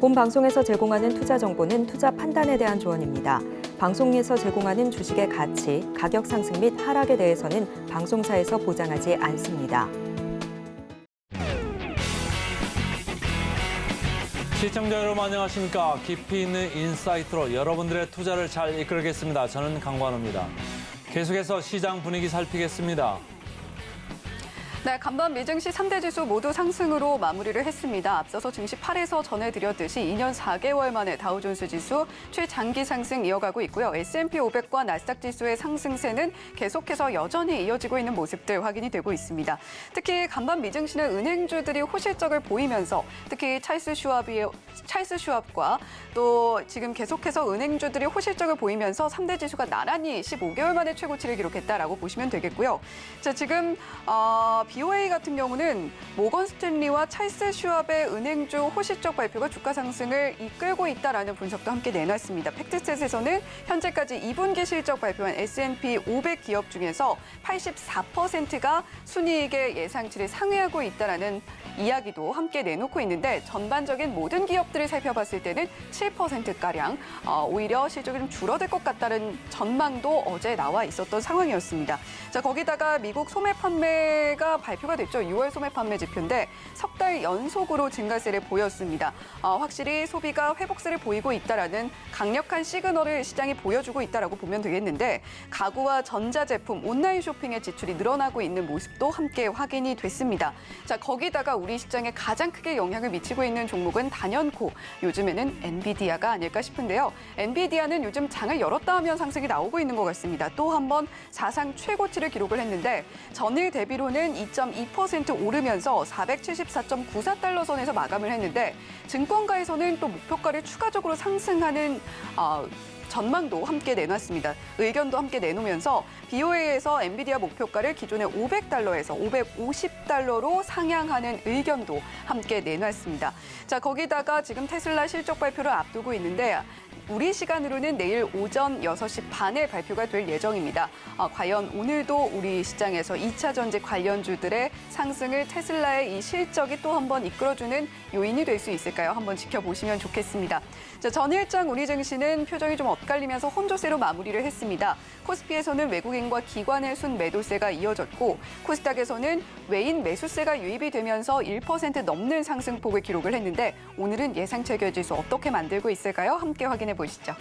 본 방송에서 제공하는 투자 정보는 투자 판단에 대한 조언입니다. 방송에서 제공하는 주식의 가치, 가격 상승 및 하락에 대해서는 방송사에서 보장하지 않습니다. 시청자 여러분 안녕하십니까. 깊이 있는 인사이트로 여러분들의 투자를 잘 이끌겠습니다. 저는 강관우입니다. 계속해서 시장 분위기 살피겠습니다. 네, 간밤 미증시 3대 지수 모두 상승으로 마무리를 했습니다. 앞서서 증시 8에서 전해드렸듯이 2년 4개월 만에 다우존스 지수 최장기 상승 이어가고 있고요. S&P 500과 나스닥 지수의 상승세는 계속해서 여전히 이어지고 있는 모습들 확인이 되고 있습니다. 특히 간밤 미증시는 은행주들이 호실적을 보이면서 특히 찰스 슈왑과 또 지금 계속해서 은행주들이 호실적을 보이면서 3대 지수가 나란히 15개월 만에 최고치를 기록했다라고 보시면 되겠고요. 자, 지금 BOA 같은 경우는 모건 스탠리와 찰스 슈왑의 은행주 호실적 발표가 주가 상승을 이끌고 있다라는 분석도 함께 내놨습니다. 팩트셋에서는 현재까지 2분기 실적 발표한 S&P 500 기업 중에서 84%가 순이익의 예상치를 상회하고 있다라는 이야기도 함께 내놓고 있는데 전반적인 모든 기업들을 살펴봤을 때는 7%가량 오히려 실적이 좀 줄어들 것 같다는 전망도 어제 나와 있었던 상황이었습니다. 자, 거기다가 미국 소매 판매가 발표가 됐죠. 6월 소매 판매 지표인데 석 달 연속으로 증가세를 보였습니다. 확실히 소비가 회복세를 보이고 있다라는 강력한 시그널을 시장이 보여주고 있다라고 보면 되겠는데 가구와 전자제품, 온라인 쇼핑의 지출이 늘어나고 있는 모습도 함께 확인이 됐습니다. 자, 거기다가 우리 시장에 가장 크게 영향을 미치고 있는 종목은 단연코 요즘에는 엔비디아가 아닐까 싶은데요. 엔비디아는 요즘 장을 열었다 하면 상승이 나오고 있는 것 같습니다. 또 한 번 사상 최고치를 기록을 했는데 전일 대비로는 2.2% 오르면서 474.94달러 선에서 마감을 했는데 증권가에서는 또 목표가를 추가적으로 상승하는 전망도 함께 내놨습니다. 의견도 함께 내놓으면서 BOA에서 엔비디아 목표가를 기존의 500달러에서 550달러로 상향하는 의견도 함께 내놨습니다. 자, 거기다가 지금 테슬라 실적 발표를 앞두고 있는데 우리 시간으로는 내일 오전 6시 반에 발표가 될 예정입니다. 과연 오늘도 우리 시장에서 2차 전지 관련주들의 상승을 테슬라의 이 실적이 또 한 번 이끌어주는 요인이 될 수 있을까요? 한번 지켜보시면 좋겠습니다. 자, 전일장 우리 증시는 표정이 좀 엇갈리면서 혼조세로 마무리를 했습니다. 코스피에서는 외국인과 기관의 순매도세가 이어졌고 코스닥에서는 외인 매수세가 유입이 되면서 1% 넘는 상승폭을 기록을 했는데 오늘은 예상 체결지수 어떻게 만들고 있을까요? 함께 확인해 보시죠.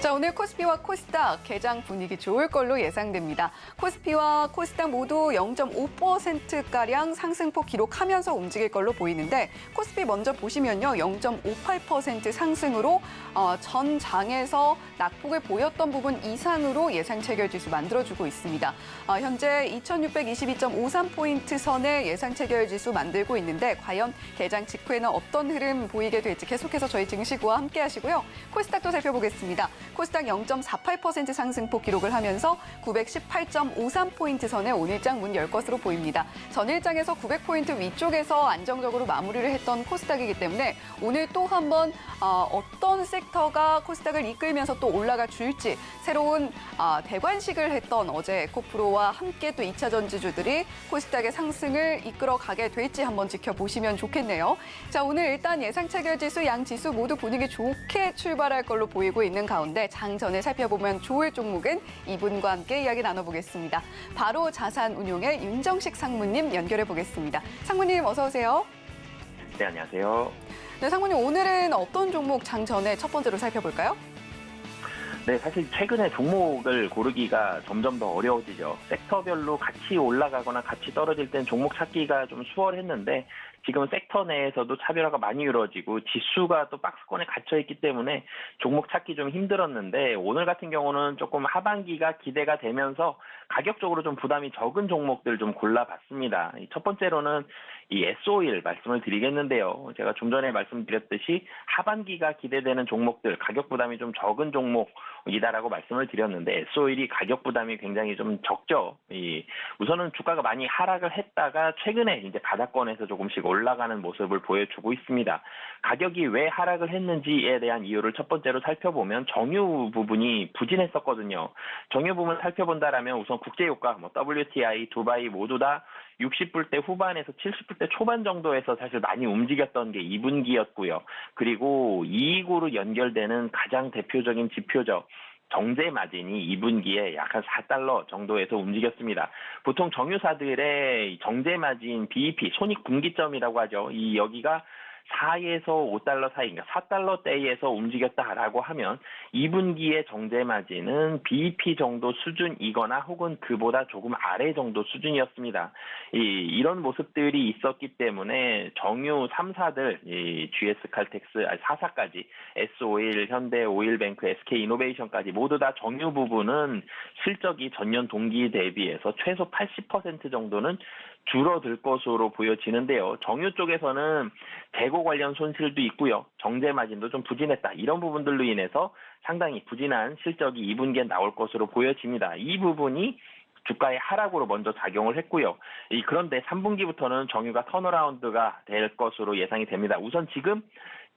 자, 오늘 코스피와 코스닥 개장 분위기 좋을 걸로 예상됩니다. 코스피와 코스닥 모두 0.5%가량 상승폭 기록하면서 움직일 걸로 보이는데 코스피 먼저 보시면요. 0.58% 상승으로 전 장에서 낙폭을 보였던 부분 이상으로 예상 체결지수 만들어주고 있습니다. 현재 2622.53포인트 선의 예상 체결지수 만들고 있는데 과연 개장 직후에는 어떤 흐름 보이게 될지 계속해서 저희 증시구와 함께 하시고요. 코스닥도 살펴보겠습니다. 코스닥 0.48% 상승폭 기록을 하면서 918.53포인트 선에 오늘장 문 열 것으로 보입니다. 전일장에서 900포인트 위쪽에서 안정적으로 마무리를 했던 코스닥이기 때문에 오늘 또 한 번 어떤 섹터가 코스닥을 이끌면서 또 올라가 줄지 새로운 대관식을 했던 어제 에코프로와 함께 또 2차 전지주들이 코스닥의 상승을 이끌어가게 될지 한번 지켜보시면 좋겠네요. 자, 오늘 일단 예상 체결지수 양 지수 모두 분위기 좋게 출발할 걸로 보이고 있는 가운데 장 전에 살펴보면 좋을 종목은 이분과 함께 이야기 나눠보겠습니다. 바로 자산운용의 윤정식 상무님 연결해 보겠습니다. 상무님 어서 오세요. 네, 안녕하세요. 네, 상무님 오늘은 어떤 종목 장 전에 첫 번째로 살펴볼까요? 네, 사실 최근에 종목을 고르기가 점점 더 어려워지죠. 섹터별로 같이 올라가거나 같이 떨어질 땐 종목 찾기가 좀 수월했는데 지금 섹터 내에서도 차별화가 많이 이루어지고 지수가 또 박스권에 갇혀있기 때문에 종목 찾기 좀 힘들었는데 오늘 같은 경우는 조금 하반기가 기대가 되면서 가격적으로 좀 부담이 적은 종목들 좀 골라봤습니다. 첫 번째로는 이 S-오일 말씀을 드리겠는데요. 제가 좀 전에 말씀드렸듯이 하반기가 기대되는 종목들, 가격 부담이 좀 적은 종목이다라고 말씀을 드렸는데 S-오일이 가격 부담이 굉장히 좀 적죠. 우선은 주가가 많이 하락을 했다가 최근에 이제 바닥권에서 조금씩 올라가는 모습을 보여주고 있습니다. 가격이 왜 하락을 했는지에 대한 이유를 첫 번째로 살펴보면 정유 부분이 부진했었거든요. 정유 부분을 살펴본다라면 우선 국제유가, WTI, 두바이 모두 다 60불대 후반에서 70불대 30대 초반 정도에서 사실 많이 움직였던 게 2분기였고요. 그리고 이익으로 연결되는 가장 대표적인 지표죠. 정제 마진이 2분기에 약 한 4달러 정도에서 움직였습니다. 보통 정유사들의 정제 마진 BEP, 손익분기점이라고 하죠. 이 여기가 4에서 5달러 사이, 그러니까 4달러대에서 움직였다라고 하면 2분기의 정제 마진은 BEP 정도 수준이거나 혹은 그보다 조금 아래 정도 수준이었습니다. 이런 모습들이 있었기 때문에 정유 3사들, GS 칼텍스, 4사까지, S-오일, 현대 오일뱅크, SK이노베이션까지 모두 다 정유 부분은 실적이 전년 동기 대비해서 최소 80% 정도는 줄어들 것으로 보여지는데요. 정유 쪽에서는 재고 관련 손실도 있고요. 정제 마진도 좀 부진했다. 이런 부분들로 인해서 상당히 부진한 실적이 2분기에 나올 것으로 보여집니다. 이 부분이 주가의 하락으로 먼저 작용을 했고요. 그런데 3분기부터는 정유가 턴어라운드가 될 것으로 예상이 됩니다. 우선 지금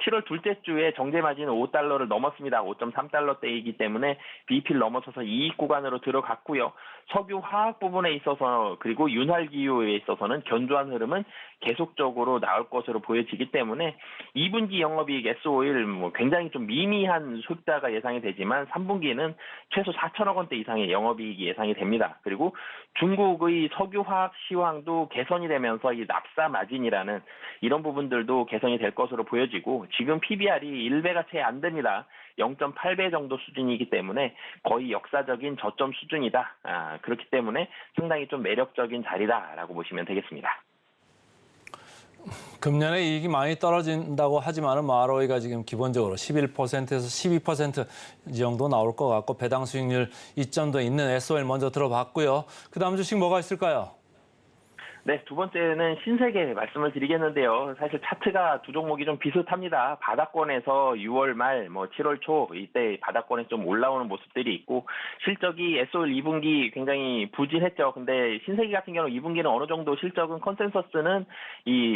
7월 둘째 주에 정제 마진은 5달러를 넘었습니다. 5.3달러대이기 때문에 BEP를 넘어서서 이익 구간으로 들어갔고요. 석유 화학 부분에 있어서 그리고 윤활기유에 있어서는 견조한 흐름은 계속적으로 나올 것으로 보여지기 때문에 2분기 영업이익 S-오일 굉장히 좀 미미한 숫자가 예상이 되지만 3분기는 최소 4천억 원대 이상의 영업이익이 예상이 됩니다. 그리고 중국의 석유화학 시황도 개선이 되면서 이 납사 마진이라는 이런 부분들도 개선이 될 것으로 보여지고 지금 PBR이 1배가 채 안 됩니다. 0.8배 정도 수준이기 때문에 거의 역사적인 저점 수준이다. 그렇기 때문에 상당히 좀 매력적인 자리다라고 보시면 되겠습니다. 금년에 이익이 많이 떨어진다고 하지만은 ROE가 지금 기본적으로 11%에서 12% 이 정도 나올 것 같고 배당 수익률 이점도 있는 S-오일 먼저 들어봤고요. 그다음 주식 뭐가 있을까요? 네, 두 번째는 신세계 말씀을 드리겠는데요. 사실 차트가 두 종목이 좀 비슷합니다. 바닥권에서 6월 말, 7월 초 이때 바닥권에 좀 올라오는 모습들이 있고 실적이 S-오일 2분기 굉장히 부진했죠. 근데 신세계 같은 경우 2분기는 어느 정도 실적은 컨센서스는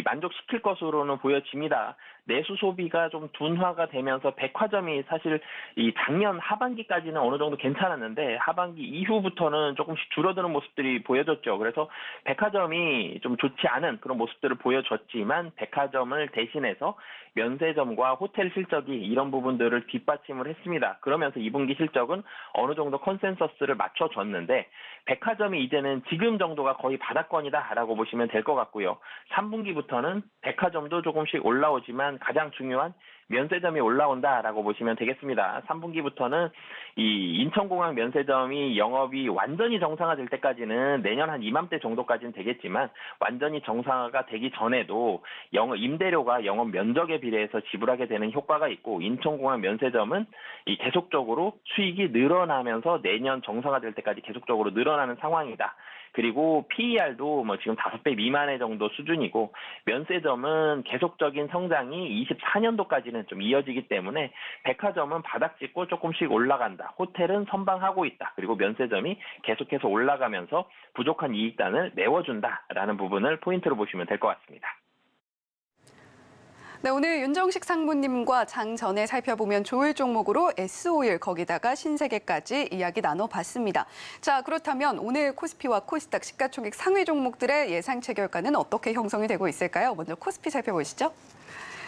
만족시킬 것으로는 보여집니다. 내수 소비가 좀 둔화가 되면서 백화점이 사실 이 작년 하반기까지는 어느 정도 괜찮았는데 하반기 이후부터는 조금씩 줄어드는 모습들이 보여졌죠. 그래서 백화점이 좀 좋지 않은 그런 모습들을 보여줬지만 백화점을 대신해서 면세점과 호텔 실적이 이런 부분들을 뒷받침을 했습니다. 그러면서 2분기 실적은 어느 정도 컨센서스를 맞춰줬는데 백화점이 이제는 지금 정도가 거의 바닥권이다라고 보시면 될 것 같고요. 3분기부터는 백화점도 조금씩 올라오지만 가장 중요한 면세점이 올라온다라고 보시면 되겠습니다. 3분기부터는 이 인천공항 면세점이 영업이 완전히 정상화될 때까지는 내년 한 이맘때 정도까지는 되겠지만 완전히 정상화가 되기 전에도 임대료가 영업 면적에 비례해서 지불하게 되는 효과가 있고 인천공항 면세점은 계속적으로 수익이 늘어나면서 내년 정상화될 때까지 계속적으로 늘어나는 상황이다. 그리고 PER도 지금 5배 미만의 정도 수준이고 면세점은 계속적인 성장이 24년도까지는 좀 이어지기 때문에 백화점은 바닥 찍고 조금씩 올라간다. 호텔은 선방하고 있다. 그리고 면세점이 계속해서 올라가면서 부족한 이익단을 메워준다라는 부분을 포인트로 보시면 될 것 같습니다. 네, 오늘 윤정식 상무님과 장 전에 살펴보면 좋을 종목으로 S-오일 거기다가 신세계까지 이야기 나눠봤습니다. 자, 그렇다면 오늘 코스피와 코스닥 시가총액 상위 종목들의 예상 체결가는 어떻게 형성이 되고 있을까요? 먼저 코스피 살펴보시죠.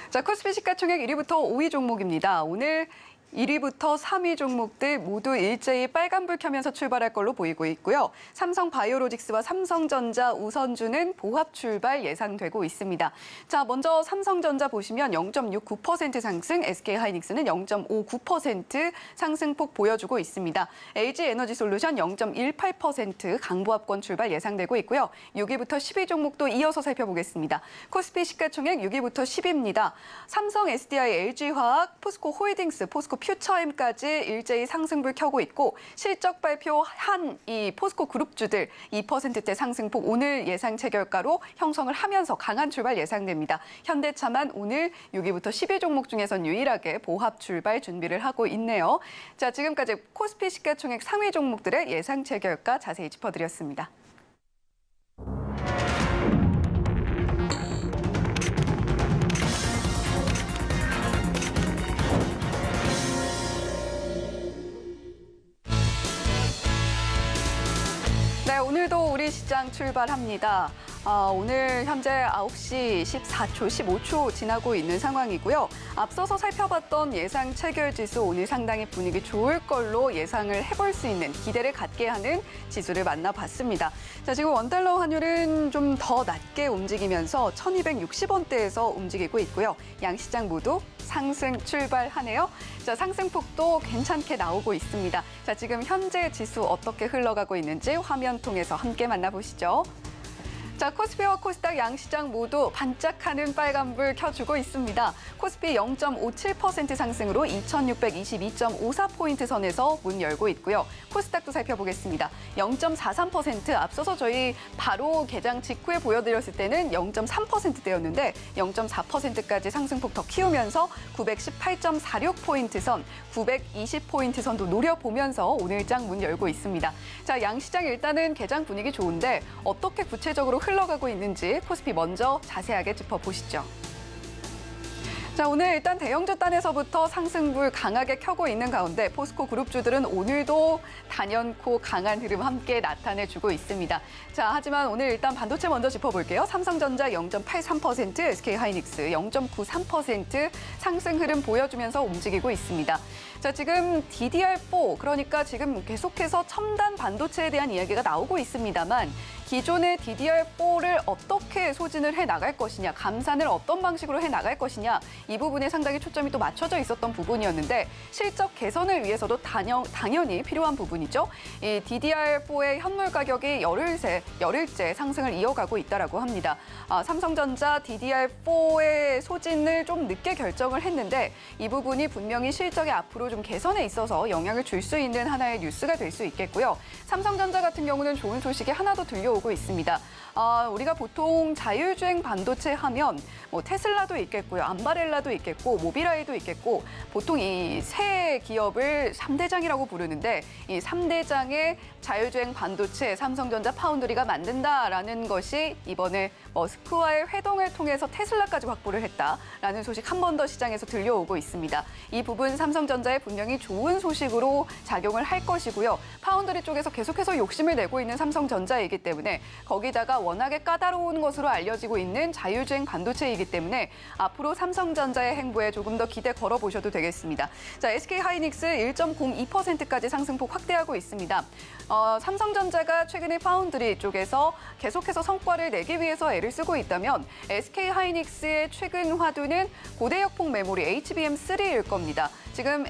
자, 코스피 시가총액 1위부터 5위 종목입니다. 오늘 1위부터 3위 종목들 모두 일제히 빨간불 켜면서 출발할 걸로 보이고 있고요. 삼성바이오로직스와 삼성전자, 우선주는 보합 출발 예상되고 있습니다. 자, 먼저 삼성전자 보시면 0.69% 상승, SK하이닉스는 0.59% 상승폭 보여주고 있습니다. LG에너지솔루션 0.18% 강보합권 출발 예상되고 있고요. 6위부터 10위 종목도 이어서 살펴보겠습니다. 코스피 시가총액 6위부터 10위입니다. 삼성, SDI, LG화학, 포스코 홀딩스, 포스코 퓨처엠까지 일제히 상승불 켜고 있고 실적 발표한 이 포스코 그룹주들 2%대 상승폭 오늘 예상 체결가로 형성을 하면서 강한 출발 예상됩니다. 현대차만 오늘 6위부터 10위 종목 중에선 유일하게 보합 출발 준비를 하고 있네요. 자, 지금까지 코스피 시가총액 상위 종목들의 예상 체결가 자세히 짚어드렸습니다. 네, 오늘도 우리 시장 출발합니다. 오늘 현재 9시 14초, 15초 지나고 있는 상황이고요. 앞서서 살펴봤던 예상 체결 지수 오늘 상당히 분위기 좋을 걸로 예상을 해볼 수 있는 기대를 갖게 하는 지수를 만나봤습니다. 자, 지금 원달러 환율은 좀 더 낮게 움직이면서 1260원대에서 움직이고 있고요. 양시장 모두 상승 출발하네요. 자, 상승폭도 괜찮게 나오고 있습니다. 자, 지금 현재 지수 어떻게 흘러가고 있는지 화면 통해서 함께 만나보시죠. 자, 코스피와 코스닥 양시장 모두 반짝하는 빨간불 켜주고 있습니다. 코스피 0.57% 상승으로 2622.54포인트 선에서 문 열고 있고요. 코스닥도 살펴보겠습니다. 0.43% 앞서서 저희 바로 개장 직후에 보여드렸을 때는 0.3%대였는데 0.4%까지 상승폭 더 키우면서 918.46포인트 선, 920포인트 선도 노려보면서 오늘 장 문 열고 있습니다. 자, 양시장 일단은 개장 분위기 좋은데 어떻게 구체적으로 흘러가고 있는지 코스피 먼저 자세하게 짚어보시죠. 자, 오늘 일단 대형주 단에서부터 상승불 강하게 켜고 있는 가운데 포스코 그룹주들은 오늘도 단연코 강한 흐름 함께 나타내주고 있습니다. 자, 하지만 오늘 일단 반도체 먼저 짚어볼게요. 삼성전자 0.83%, SK하이닉스 0.93% 상승 흐름 보여주면서 움직이고 있습니다. 자, 지금 DDR4, 그러니까 지금 계속해서 첨단 반도체에 대한 이야기가 나오고 있습니다만 기존의 DDR4를 어떻게 소진을 해나갈 것이냐, 감산을 어떤 방식으로 해나갈 것이냐, 이 부분에 상당히 초점이 또 맞춰져 있었던 부분이었는데 실적 개선을 위해서도 당연히 필요한 부분이죠. 이 DDR4의 현물 가격이 열흘째 상승을 이어가고 있다라고 합니다. 삼성전자 DDR4의 소진을 좀 늦게 결정을 했는데 이 부분이 분명히 실적에 앞으로 좀 개선에 있어서 영향을 줄 수 있는 하나의 뉴스가 될 수 있겠고요. 삼성전자 같은 경우는 좋은 소식이 하나 더 들려오고 있습니다. 우리가 보통 자율주행 반도체 하면 뭐 테슬라도 있겠고요, 암바렐라도 있겠고, 모비라이도 있겠고, 보통 이 세 기업을 3대장이라고 부르는데 이 3대장의 자율주행 반도체 삼성전자 파운드리가 만든다라는 것이 이번에 머스크와의 회동을 통해서 테슬라까지 확보를 했다라는 소식 한 번 더 시장에서 들려오고 있습니다. 이 부분 삼성전자에 분명히 좋은 소식으로 작용을 할 것이고요. 파운드리 쪽에서 계속해서 욕심을 내고 있는 삼성전자이기 때문에 거기다가 워낙에 까다로운 것으로 알려지고 있는 자율주행 반도체이기 때문에 앞으로 삼성전자의 행보에 조금 더 기대 걸어보셔도 되겠습니다. 자, SK하이닉스 1.02%까지 상승폭 확대하고 있습니다. 삼성전자가 최근에 파운드리 쪽에서 계속해서 성과를 내기 위해서 애를 쓰고 있다면 SK하이닉스의 최근 화두는 고대역폭 메모리 HBM3일 겁니다. 지금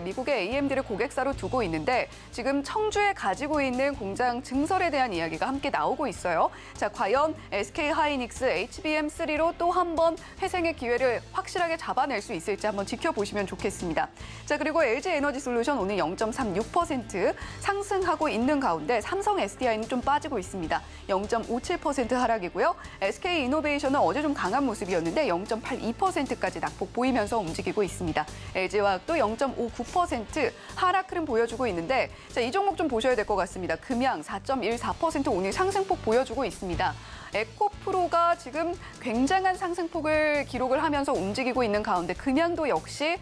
미국의 AMD를 고객사로 두고 있는데 지금 청주에 가지고 있는 공장 증설에 대한 이야기가 함께 나오고 있어요. 자, 과연 SK하이닉스 HBM3로 또 한 번 회생의 기회를 확실하게 잡아낼 수 있을지 한번 지켜보시면 좋겠습니다. 자, 그리고 LG에너지솔루션 오늘 0.36% 상승하고 있는 가운데 삼성 SDI는 좀 빠지고 있습니다. 0.57% 하락이고요. SK이노베이션은 어제 좀 강한 모습이었는데 0.82%까지 낙폭 보이면서 움직이고 있습니다. LG화학도 0.59% 하락 흐름 보여주고 있는데 자, 이 종목 좀 보셔야 될 것 같습니다. 금양 4.14% 오늘 상승폭 보여주고 있습니다. 에코프로가 지금 굉장한 상승폭을 기록을 하면서 움직이고 있는 가운데 금양도 역시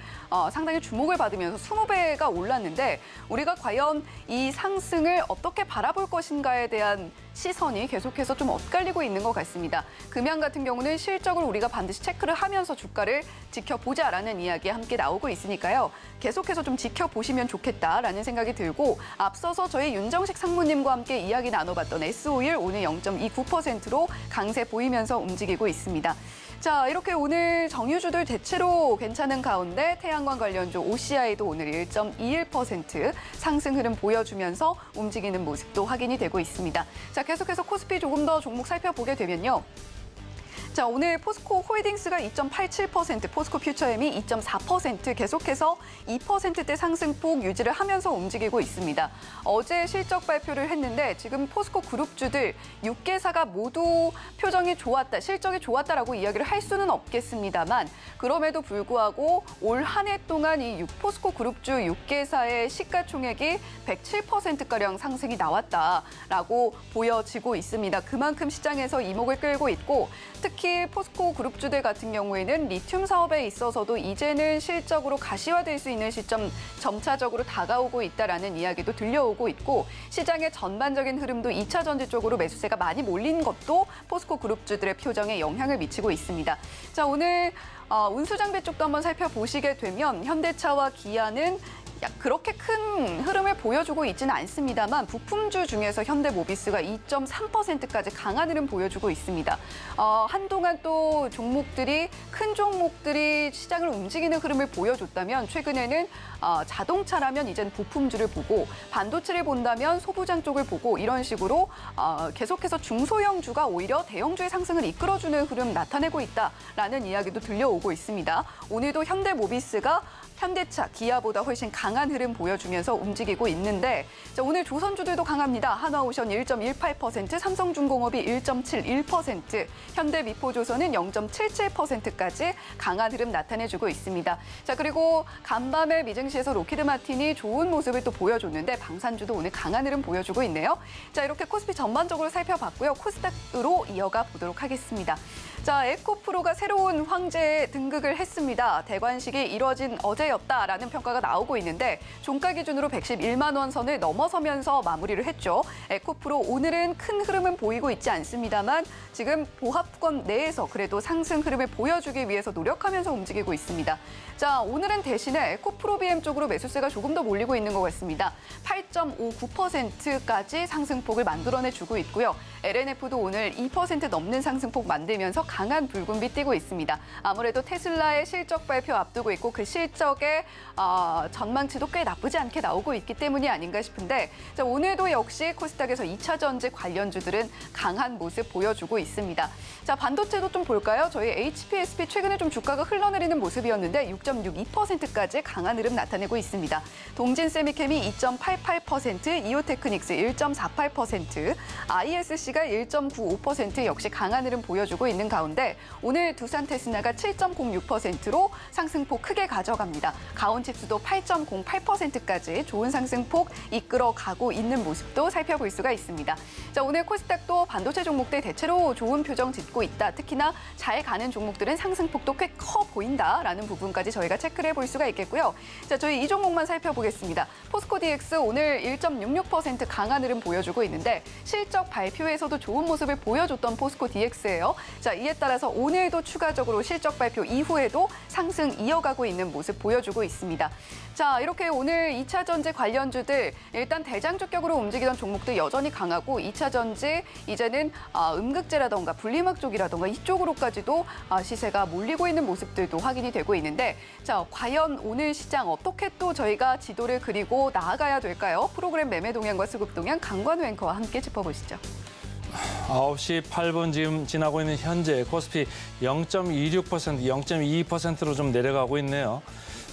상당히 주목을 받으면서 20배가 올랐는데 우리가 과연 이 상승을 어떻게 바라볼 것인가에 대한 시선이 계속해서 좀 엇갈리고 있는 것 같습니다. 금양 같은 경우는 실적을 우리가 반드시 체크를 하면서 주가를 지켜보자라는 이야기 함께 나오고 있으니까요. 계속해서 좀 지켜보시면 좋겠다라는 생각이 들고 앞서서 저희 윤정식 상무님과 함께 이야기 나눠봤던 S-오일 오늘 0.29%로 강세 보이면서 움직이고 있습니다. 자, 이렇게 오늘 정유주들 대체로 괜찮은 가운데 태양광 관련주 OCI도 오늘 1.21% 상승 흐름 보여주면서 움직이는 모습도 확인이 되고 있습니다. 자, 계속해서 코스피 조금 더 종목 살펴보게 되면요. 자, 오늘 포스코 홀딩스가 2.87%, 포스코 퓨처엠이 2.4% 계속해서 2%대 상승폭 유지를 하면서 움직이고 있습니다. 어제 실적 발표를 했는데 지금 포스코 그룹주들 6개사가 모두 표정이 좋았다, 실적이 좋았다라고 이야기를 할 수는 없겠습니다만 그럼에도 불구하고 올 한 해 동안 이 포스코 그룹주 6개사의 시가총액이 107%가량 상승이 나왔다라고 보여지고 있습니다. 그만큼 시장에서 이목을 끌고 있고 특히 특히 포스코 그룹주들 같은 경우에는 리튬 사업에 있어서도 이제는 실적으로 가시화될 수 있는 시점 점차적으로 다가오고 있다라는 이야기도 들려오고 있고 시장의 전반적인 흐름도 2차 전지 쪽으로 매수세가 많이 몰린 것도 포스코 그룹주들의 표정에 영향을 미치고 있습니다. 자, 오늘 운수장비 쪽도 한번 살펴보시게 되면 현대차와 기아는 그렇게 큰 흐름을 보여주고 있지는 않습니다만 부품주 중에서 현대모비스가 2.3%까지 강한 흐름 보여주고 있습니다. 한동안 또 큰 종목들이 시장을 움직이는 흐름을 보여줬다면 최근에는 자동차라면 이젠 부품주를 보고 반도체를 본다면 소부장 쪽을 보고 이런 식으로 계속해서 중소형주가 오히려 대형주의 상승을 이끌어주는 흐름 나타내고 있다라는 이야기도 들려오고 있습니다. 오늘도 현대모비스가 현대차, 기아보다 훨씬 강한 흐름 보여주면서 움직이고 있는데 자, 오늘 조선주들도 강합니다. 한화오션 1.18%, 삼성중공업이 1.71%, 현대미포조선은 0.77%까지 강한 흐름 나타내주고 있습니다. 자, 그리고 간밤에 미증시에서 로키드마틴이 좋은 모습을 또 보여줬는데 방산주도 오늘 강한 흐름 보여주고 있네요. 자, 이렇게 코스피 전반적으로 살펴봤고요. 코스닥으로 이어가 보도록 하겠습니다. 자, 에코프로가 새로운 황제에 등극을 했습니다. 대관식이 이뤄진 어제였다라는 평가가 나오고 있는데 종가 기준으로 111만 원 선을 넘어서면서 마무리를 했죠. 에코프로 오늘은 큰 흐름은 보이고 있지 않습니다만 지금 보합권 내에서 그래도 상승 흐름을 보여주기 위해서 노력하면서 움직이고 있습니다. 자, 오늘은 대신에 에코프로 BM 쪽으로 매수세가 조금 더 몰리고 있는 것 같습니다. 8.59%까지 상승폭을 만들어내주고 있고요. LNF도 오늘 2% 넘는 상승폭 만들면서 강한 붉은빛 띄고 있습니다. 아무래도 테슬라의 실적 발표 앞두고 있고 그 실적의 전망치도 꽤 나쁘지 않게 나오고 있기 때문이 아닌가 싶은데 자, 오늘도 역시 코스닥에서 2차 전지 관련주들은 강한 모습 보여주고 있습니다. 자, 반도체도 좀 볼까요? 저희 HPSP 최근에 좀 주가가 흘러내리는 모습이었는데 6.62%까지 강한 흐름 나타내고 있습니다. 동진세미캠이 2.88%, 이오테크닉스 1.48%, ISC가 1.95% 역시 강한 흐름 보여주고 있는 가운데 오늘 두산테스나가 7.06%로 상승폭 크게 가져갑니다. 가온칩스도 8.08%까지 좋은 상승폭 이끌어가고 있는 모습도 살펴볼 수가 있습니다. 자, 오늘 코스닥도 반도체 종목들 대체로 좋은 표정 짓고 있다. 특히나 잘 가는 종목들은 상승폭도 꽤 커 보인다라는 부분까지 저희가 체크를 해볼 수가 있겠고요. 자, 저희 이 종목만 살펴보겠습니다. 포스코 DX 오늘 1.66% 강한 흐름 보여주고 있는데 실적 발표에서도 좋은 모습을 보여줬던 포스코 DX예요. 자, 이에 따라서 오늘도 추가적으로 실적 발표 이후에도 상승 이어가고 있는 모습 보여주고 있습니다. 자, 이렇게 오늘 2차 전지 관련주들 일단 대장주격으로 움직이던 종목들 여전히 강하고 2차 전지 이제는 음극재라던가 분리막 쪽이라던가 이쪽으로까지도 시세가 몰리고 있는 모습들도 확인이 되고 있는데 자, 과연 오늘 시장 어떻게 또 저희가 지도를 그리고 나아가야 될까요? 프로그램 매매 동향과 수급 동향 강관우 앵커와 함께 짚어보시죠. 9시 8분 지금 지나고 있는 현재 코스피 0.26%, 0.22%로 좀 내려가고 있네요.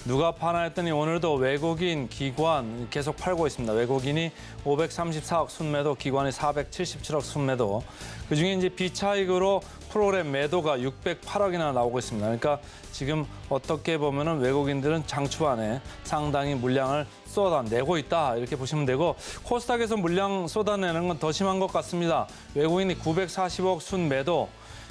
누가 파나 했더니 오늘도 외국인 기관 계속 팔고 있습니다. 외국인이 534억 순매도, 기관이 477억 순매도. 그중에 이제 비차익으로 프로그램 매도가 608억이나 나오고 있습니다. 그러니까 지금 어떻게 보면은 외국인들은 장초반에 상당히 물량을 쏟아내고 있다 이렇게 보시면 되고 코스닥에서 물량 쏟아내는 건 더 심한 것 같습니다. 외국인이 940억 순매도,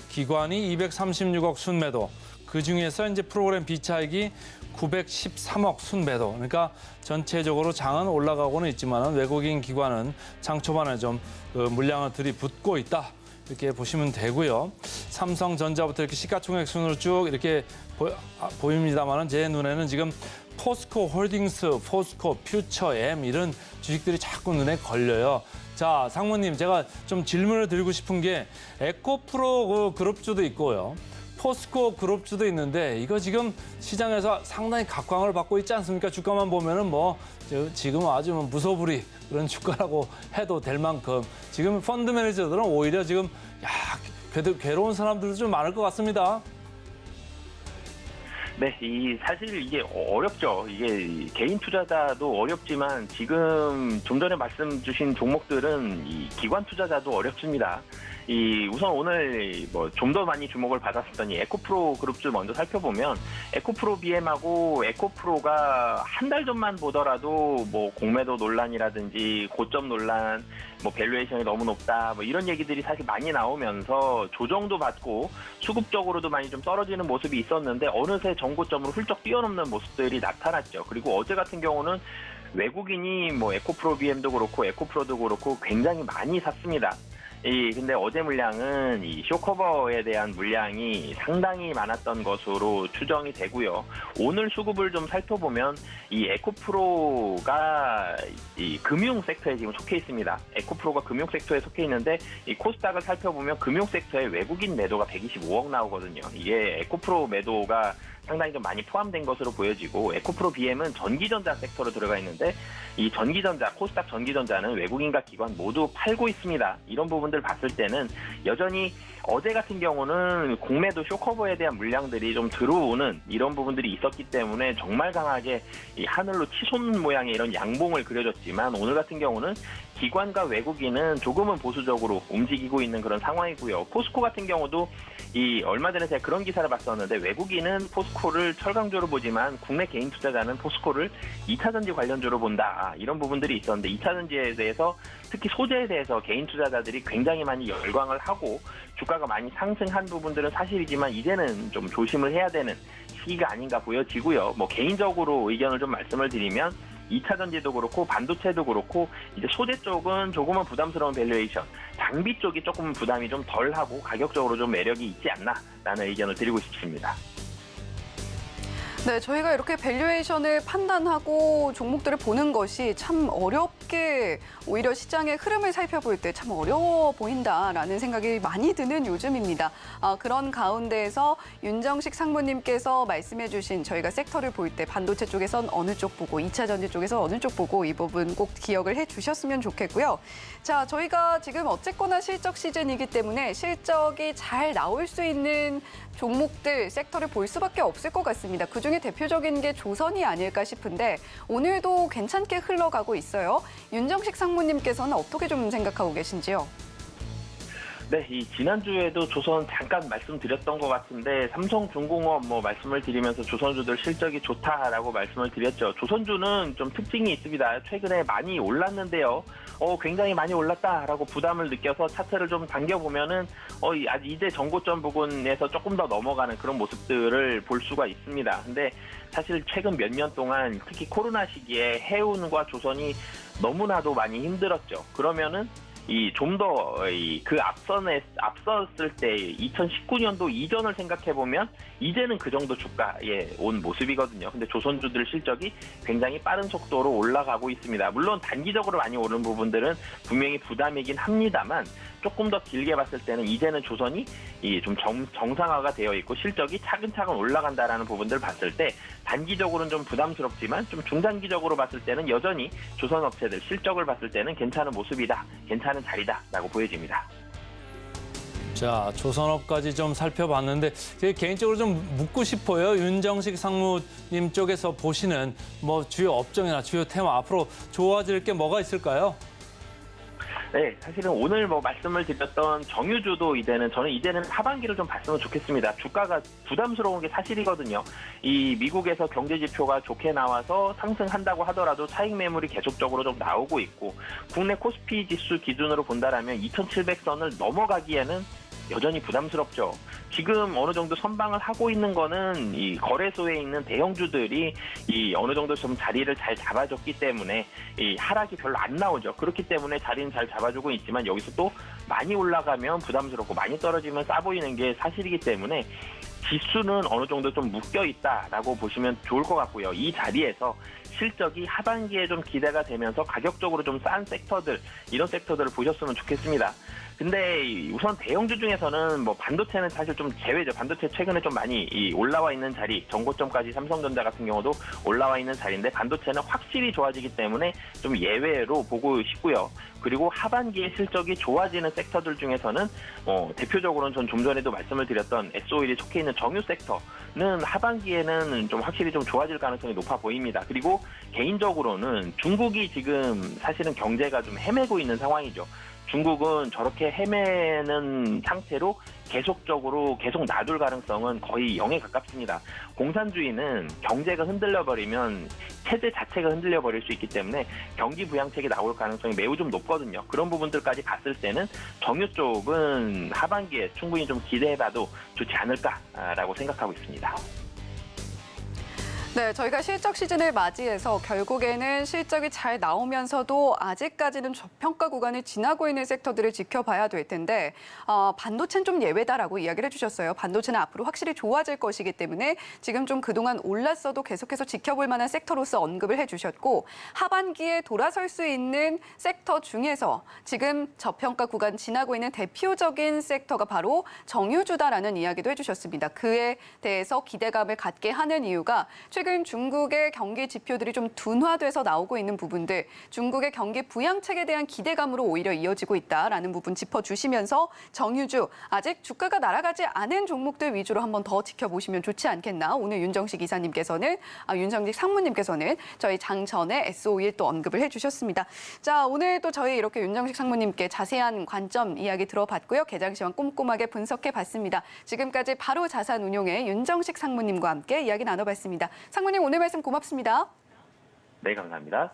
기관이 236억 순매도. 그 중에서 이제 프로그램 비차익이 913억 순매도. 그러니까 전체적으로 장은 올라가고는 있지만 외국인 기관은 장 초반에 좀 물량을 들이붓고 있다. 이렇게 보시면 되고요. 삼성전자부터 이렇게 시가총액 순으로 쭉 이렇게 보입니다만 제 눈에는 지금 포스코 홀딩스, 포스코 퓨처엠 이런 주식들이 자꾸 눈에 걸려요. 자, 상무님, 제가 좀 질문을 드리고 싶은 게 에코프로 그룹주도 있고요. 포스코 그룹주도 있는데 이거 지금 시장에서 상당히 각광을 받고 있지 않습니까? 주가만 보면은 뭐 지금 아주 무소불위 그런 주가라고 해도 될 만큼 지금 펀드 매니저들은 오히려 지금 괴로운 사람들도 좀 많을 것 같습니다. 네, 사실 이게 어렵죠. 이게 개인 투자자도 어렵지만 지금 좀 전에 말씀 주신 종목들은 이 기관 투자자도 어렵습니다. 우선 오늘 좀 더 많이 주목을 받았었던 이 에코프로 그룹주 먼저 살펴보면 에코프로 BM하고 에코프로가 한 달 전만 보더라도 공매도 논란이라든지 고점 논란, 밸류에이션이 너무 높다, 이런 얘기들이 사실 많이 나오면서 조정도 받고 수급적으로도 많이 좀 떨어지는 모습이 있었는데 어느새 전고점으로 훌쩍 뛰어넘는 모습들이 나타났죠. 그리고 어제 같은 경우는 외국인이 에코프로 BM도 그렇고 에코프로도 그렇고 굉장히 많이 샀습니다. 근데 어제 물량은 이 쇼커버에 대한 물량이 상당히 많았던 것으로 추정이 되고요. 오늘 수급을 좀 살펴보면 이 에코프로가 이 금융 섹터에 지금 속해 있습니다. 에코프로가 금융 섹터에 속해 있는데 이 코스닥을 살펴보면 금융 섹터에 외국인 매도가 125억 나오거든요. 이게 에코프로 매도가 상당히 좀 많이 포함된 것으로 보여지고 에코프로 BM은 전기전자 섹터로 들어가 있는데 이 전기전자, 코스닥 전기전자는 외국인과 기관 모두 팔고 있습니다. 이런 부분들 봤을 때는 여전히 어제 같은 경우는 공매도 쇼커버에 대한 물량들이 좀 들어오는 이런 부분들이 있었기 때문에 정말 강하게 이 하늘로 치솟는 모양의 이런 양봉을 그려줬지만 오늘 같은 경우는 기관과 외국인은 조금은 보수적으로 움직이고 있는 그런 상황이고요. 포스코 같은 경우도 얼마 전에 제가 그런 기사를 봤었는데 외국인은 포스코를 철강주로 보지만 국내 개인 투자자는 포스코를 2차전지 관련주로 본다. 이런 부분들이 있었는데 2차전지에 대해서 특히 소재에 대해서 개인 투자자들이 굉장히 많이 열광을 하고 주가가 많이 상승한 부분들은 사실이지만 이제는 좀 조심을 해야 되는 시기가 아닌가 보여지고요. 개인적으로 의견을 좀 말씀을 드리면 2차 전지도 그렇고 반도체도 그렇고 이제 소재 쪽은 조금은 부담스러운 밸류에이션, 장비 쪽이 조금 부담이 좀 덜하고 가격적으로 좀 매력이 있지 않나라는 의견을 드리고 싶습니다. 네, 저희가 이렇게 밸류에이션을 판단하고 종목들을 보는 것이 참 어렵게 오히려 시장의 흐름을 살펴볼 때 참 어려워 보인다라는 생각이 많이 드는 요즘입니다. 그런 가운데에서 윤정식 상무님께서 말씀해 주신 저희가 섹터를 볼 때 반도체 쪽에선 어느 쪽 보고 2차 전지 쪽에서 어느 쪽 보고 이 부분 꼭 기억을 해 주셨으면 좋겠고요. 자, 저희가 지금 어쨌거나 실적 시즌이기 때문에 실적이 잘 나올 수 있는 종목들, 섹터를 볼 수밖에 없을 것 같습니다. 그중에 대표적인 게 조선이 아닐까 싶은데 오늘도 괜찮게 흘러가고 있어요. 윤정식 상무님께서는 어떻게 좀 생각하고 계신지요? 네, 지난주에도 조선 잠깐 말씀드렸던 것 같은데 삼성중공업 말씀을 드리면서 조선주들 실적이 좋다라고 말씀을 드렸죠. 조선주는 좀 특징이 있습니다. 최근에 많이 올랐는데요. 굉장히 많이 올랐다라고 부담을 느껴서 차트를 좀 당겨보면은 이제 전고점 부근에서 조금 더 넘어가는 그런 모습들을 볼 수가 있습니다. 근데 사실 최근 몇 년 동안 특히 코로나 시기에 해운과 조선이 너무나도 많이 힘들었죠. 그러면은 좀 더 그 앞섰을 때 2019년도 이전을 생각해 보면 이제는 그 정도 주가에 온 모습이거든요. 근데 조선주들 실적이 굉장히 빠른 속도로 올라가고 있습니다. 물론 단기적으로 많이 오른 부분들은 분명히 부담이긴 합니다만 조금 더 길게 봤을 때는 이제는 조선이 좀 정상화가 되어 있고 실적이 차근차근 올라간다라는 부분들을 봤을 때 단기적으로는 좀 부담스럽지만 좀 중장기적으로 봤을 때는 여전히 조선 업체들 실적을 봤을 때는 괜찮은 모습이다, 괜찮은 자리다라고 보여집니다. 자, 조선업까지 좀 살펴봤는데 개인적으로 좀 묻고 싶어요. 윤정식 상무님 쪽에서 보시는 주요 업종이나 주요 테마 앞으로 좋아질 게 뭐가 있을까요? 네, 사실은 오늘 말씀을 드렸던 정유주도 저는 이제는 하반기를 좀 봤으면 좋겠습니다. 주가가 부담스러운 게 사실이거든요. 미국에서 경제 지표가 좋게 나와서 상승한다고 하더라도 차익 매물이 계속적으로 좀 나오고 있고 국내 코스피 지수 기준으로 본다라면 2,700선을 넘어가기에는 여전히 부담스럽죠. 지금 어느 정도 선방을 하고 있는 거는 이 거래소에 있는 대형주들이 어느 정도 좀 자리를 잘 잡아줬기 때문에 이 하락이 별로 안 나오죠. 그렇기 때문에 자리는 잘 잡아주고 있지만 여기서 또 많이 올라가면 부담스럽고 많이 떨어지면 싸 보이는 게 사실이기 때문에 지수는 어느 정도 좀 묶여 있다라고 보시면 좋을 것 같고요. 이 자리에서 실적이 하반기에 좀 기대가 되면서 가격적으로 좀 싼 섹터들, 이런 섹터들을 보셨으면 좋겠습니다. 근데 우선 대형주 중에서는 반도체는 사실 좀 제외죠. 반도체 최근에 좀 많이 올라와 있는 자리, 전고점까지 삼성전자 같은 경우도 올라와 있는 자리인데 반도체는 확실히 좋아지기 때문에 좀 예외로 보고 싶고요. 그리고 하반기에 실적이 좋아지는 섹터들 중에서는 대표적으로는 전 좀 전에도 말씀을 드렸던 S-오일이 속해 있는 정유 섹터는 하반기에는 좀 확실히 좀 좋아질 가능성이 높아 보입니다. 그리고 개인적으로는 중국이 지금 사실은 경제가 좀 헤매고 있는 상황이죠. 중국은 저렇게 헤매는 상태로 계속 놔둘 가능성은 거의 0에 가깝습니다. 공산주의는 경제가 흔들려버리면 체제 자체가 흔들려버릴 수 있기 때문에 경기 부양책이 나올 가능성이 매우 좀 높거든요. 그런 부분들까지 봤을 때는 정유 쪽은 하반기에 충분히 좀 기대해봐도 좋지 않을까라고 생각하고 있습니다. 네, 저희가 실적 시즌을 맞이해서 결국에는 실적이 잘 나오면서도 아직까지는 저평가 구간을 지나고 있는 섹터들을 지켜봐야 될 텐데 반도체는 좀 예외다라고 이야기를 해주셨어요. 반도체는 앞으로 확실히 좋아질 것이기 때문에 지금 좀 그동안 올랐어도 계속해서 지켜볼 만한 섹터로서 언급을 해주셨고 하반기에 돌아설 수 있는 섹터 중에서 지금 저평가 구간 지나고 있는 대표적인 섹터가 바로 정유주다라는 이야기도 해주셨습니다. 그에 대해서 기대감을 갖게 하는 이유가 최근 중국의 경기 지표들이 좀 둔화돼서 나오고 있는 부분들, 중국의 경기 부양책에 대한 기대감으로 오히려 이어지고 있다라는 부분 짚어주시면서 정유주, 아직 주가가 날아가지 않은 종목들 위주로 한번 더 지켜보시면 좋지 않겠나. 오늘 윤정식 상무님께서는 저희 장전에 S51 또 언급을 해주셨습니다. 자, 오늘 또 저희 이렇게 윤정식 상무님께 자세한 관점 이야기 들어봤고요. 개장 시황 꼼꼼하게 분석해봤습니다. 지금까지 바로 자산운용의 윤정식 상무님과 함께 이야기 나눠봤습니다. 상무님 오늘 말씀 고맙습니다. 네, 감사합니다.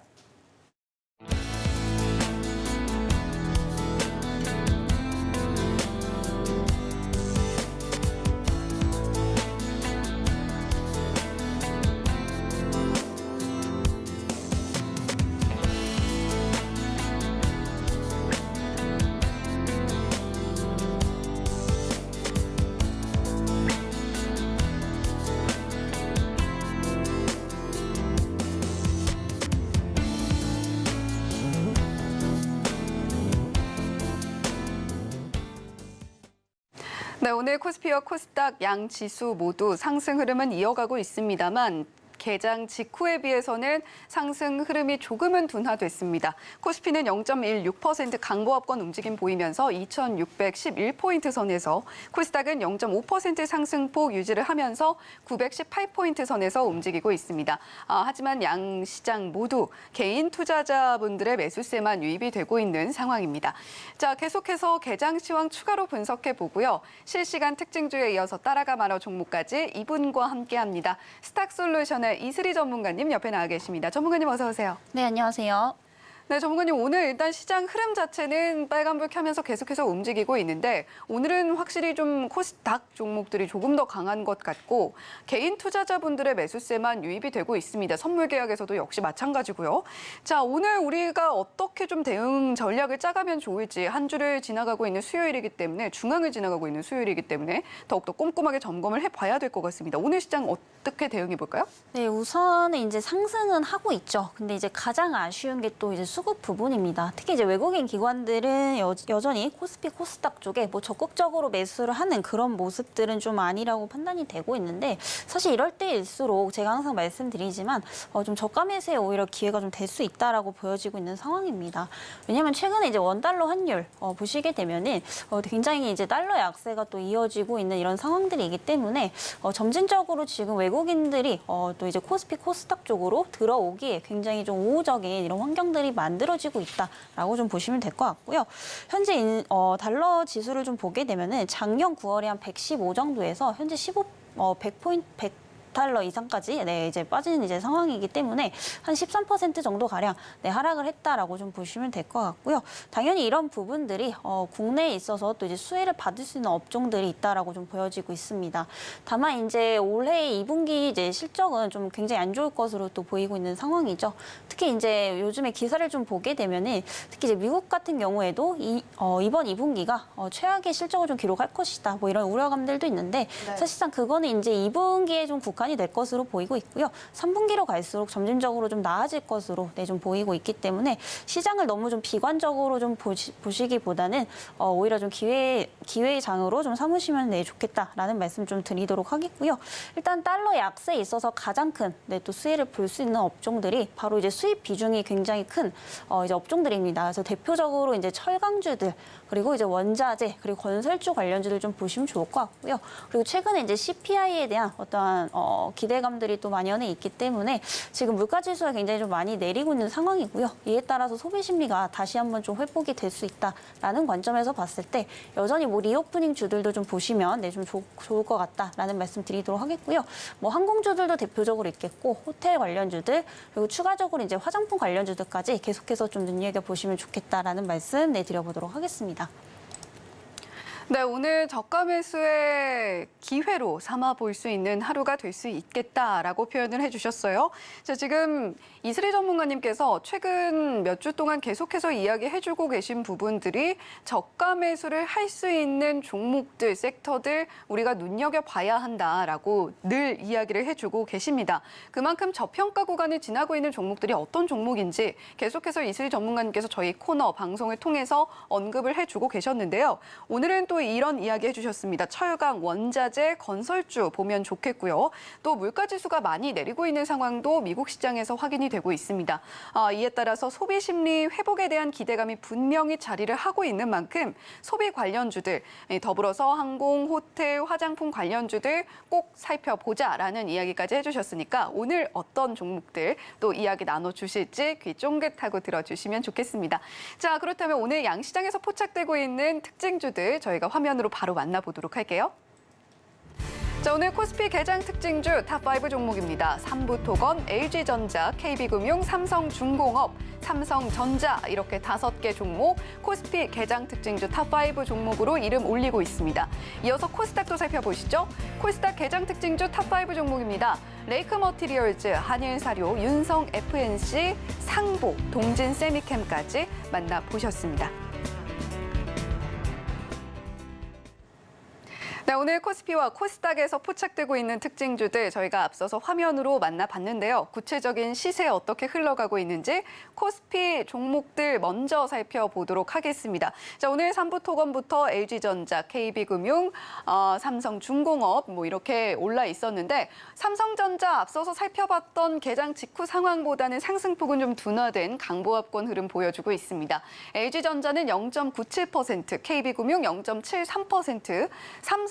네, 오늘 코스피와 코스닥 양 지수 모두 상승 흐름은 이어가고 있습니다만 개장 직후에 비해서는 상승 흐름이 조금은 둔화됐습니다. 코스피는 0.16% 강보합권 움직임 보이면서 2,611포인트 선에서, 코스닥은 0.5% 상승폭 유지를 하면서 918포인트 선에서 움직이고 있습니다. 하지만 양 시장 모두 개인 투자자분들의 매수세만 유입이 되고 있는 상황입니다. 자, 계속해서 개장 시황 추가로 분석해 보고요. 실시간 특징주에 이어서 따라가 말어 종목까지 이분과 함께합니다. 스탁솔루션의 이슬희 전문가님 옆에 나와 계십니다. 전문가님 어서 오세요. 네, 안녕하세요. 네, 전문가님 오늘 일단 시장 흐름 자체는 빨간불 켜면서 계속해서 움직이고 있는데 오늘은 확실히 좀 코스닥 종목들이 조금 더 강한 것 같고 개인 투자자분들의 매수세만 유입이 되고 있습니다. 선물 계약에서도 역시 마찬가지고요. 자, 오늘 우리가 어떻게 좀 대응 전략을 짜가면 좋을지 한 주를 지나가고 있는 수요일이기 때문에 중앙을 지나가고 있는 수요일이기 때문에 더욱더 꼼꼼하게 점검을 해봐야 될 것 같습니다. 오늘 시장 어떻게 대응해 볼까요? 네, 우선은 이제 상승은 하고 있죠. 근데 이제 가장 아쉬운 게 또 이제 수급 부분입니다. 특히 이제 외국인 기관들은 여전히 코스피, 코스닥 쪽에 뭐 적극적으로 매수를 하는 그런 모습들은 좀 아니라고 판단이 되고 있는데 사실 이럴 때일수록 제가 항상 말씀드리지만 좀 저가 매수에 오히려 기회가 좀 될 수 있다라고 보여지고 있는 상황입니다. 왜냐하면 최근에 이제 원달러 환율 보시게 되면은 굉장히 이제 달러 약세가 또 이어지고 있는 이런 상황들이기 때문에 점진적으로 지금 외국인들이 또 이제 코스피, 코스닥 쪽으로 들어오기에 굉장히 좀 우호적인 이런 환경들이 만들어지고 있다라고 좀 보시면 될 것 같고요. 현재 달러 지수를 좀 보게 되면은 작년 9월에 한 115 정도에서 현재 100포인트, 100달러 이상까지 이제 빠지는 이제 상황이기 때문에 한 13% 정도 가량 하락을 했다라고 좀 보시면 될 것 같고요. 당연히 이런 부분들이 국내에 있어서 또 이제 수혜를 받을 수 있는 업종들이 있다라고 좀 보여지고 있습니다. 다만 이제 올해 2분기 이제 실적은 좀 굉장히 안 좋을 것으로 또 보이고 있는 상황이죠. 특히 이제 요즘에 기사를 좀 보게 되면은 특히 이제 미국 같은 경우에도 이번 2분기가 최악의 실적을 좀 기록할 것이다. 뭐 이런 우려감들도 있는데 사실상 그거는 이제 2분기에 좀 국한이 될 것으로 보이고 있고요. 3분기로 갈수록 점진적으로 좀 나아질 것으로 좀 보이고 있기 때문에 시장을 너무 좀 비관적으로 좀 보시기보다는 오히려 좀 기회의 장으로 좀 삼으시면 좋겠다라는 말씀 좀 드리도록 하겠고요. 일단 달러 약세에 있어서 가장 큰 또 수혜를 볼 수 있는 업종들이 바로 이제 수입 비중이 굉장히 큰 이제 업종들입니다. 그래서 대표적으로 이제 철강주들 그리고 이제 원자재 그리고 건설주 관련주들 좀 보시면 좋을 것 같고요. 그리고 최근에 이제 CPI에 대한 어떠한 기대감들이 또 만연해 있기 때문에 지금 물가 지수가 굉장히 좀 많이 내리고 있는 상황이고요. 이에 따라서 소비 심리가 다시 한번 좀 회복이 될 수 있다라는 관점에서 봤을 때 여전히 뭐 리오프닝 주들도 좀 보시면 좀 좋을 것 같다라는 말씀 드리도록 하겠고요. 뭐 항공주들도 대표적으로 있겠고 호텔 관련주들 그리고 추가적으로 이제 화장품 관련주들까지 계속해서 좀 눈여겨보시면 좋겠다라는 말씀 드려보도록 하겠습니다. 네, 오늘 저가 매수의 기회로 삼아 볼 수 있는 하루가 될 수 있겠다라고 표현을 해주셨어요. 자, 지금 이슬희 전문가님께서 최근 몇 주 동안 계속해서 이야기해주고 계신 부분들이 저가 매수를 할 수 있는 종목들, 섹터들 우리가 눈여겨봐야 한다라고 늘 이야기를 해주고 계십니다. 그만큼 저평가 구간을 지나고 있는 종목들이 어떤 종목인지 계속해서 이슬희 전문가님께서 저희 코너 방송을 통해서 언급을 해주고 계셨는데요. 오늘은 또 이런 이야기 해주셨습니다. 철강, 원자재, 건설주 보면 좋겠고요. 또 물가지수가 많이 내리고 있는 상황도 미국 시장에서 확인이 되고 있습니다. 이에 따라서 소비 심리 회복에 대한 기대감이 분명히 자리를 하고 있는 만큼 소비 관련주들, 더불어서 항공, 호텔, 화장품 관련주들 꼭 살펴보자라는 이야기까지 해주셨으니까 오늘 어떤 종목들 또 이야기 나눠주실지 귀 쫑긋하고 들어주시면 좋겠습니다. 자, 그렇다면 오늘 양시장에서 포착되고 있는 특징주들 저희가 화면으로 바로 만나보도록 할게요. 자, 오늘 코스피 개장 특징주 탑5 종목입니다. 삼부토건, LG전자, KB금융, 삼성중공업, 삼성전자 이렇게 5개 종목 코스피 개장 특징주 탑5 종목으로 이름 올리고 있습니다. 이어서 코스닥도 살펴보시죠. 코스닥 개장 특징주 탑5 종목입니다. 레이크머티리얼즈, 한일사료, 윤성FNC, 상보, 동진세미캠까지 만나보셨습니다. 네, 오늘 코스피와 코스닥에서 포착되고 있는 특징주들 저희가 앞서서 화면으로 만나봤는데요. 구체적인 시세 어떻게 흘러가고 있는지 코스피 종목들 먼저 살펴보도록 하겠습니다. 자, 오늘 삼부토건부터 LG전자, KB금융, 삼성중공업 이렇게 올라 있었는데 삼성전자 앞서서 살펴봤던 개장 직후 상황보다는 상승폭은 좀 둔화된 강보합권 흐름 보여주고 있습니다. LG전자는 0.97%, KB금융 0.73%,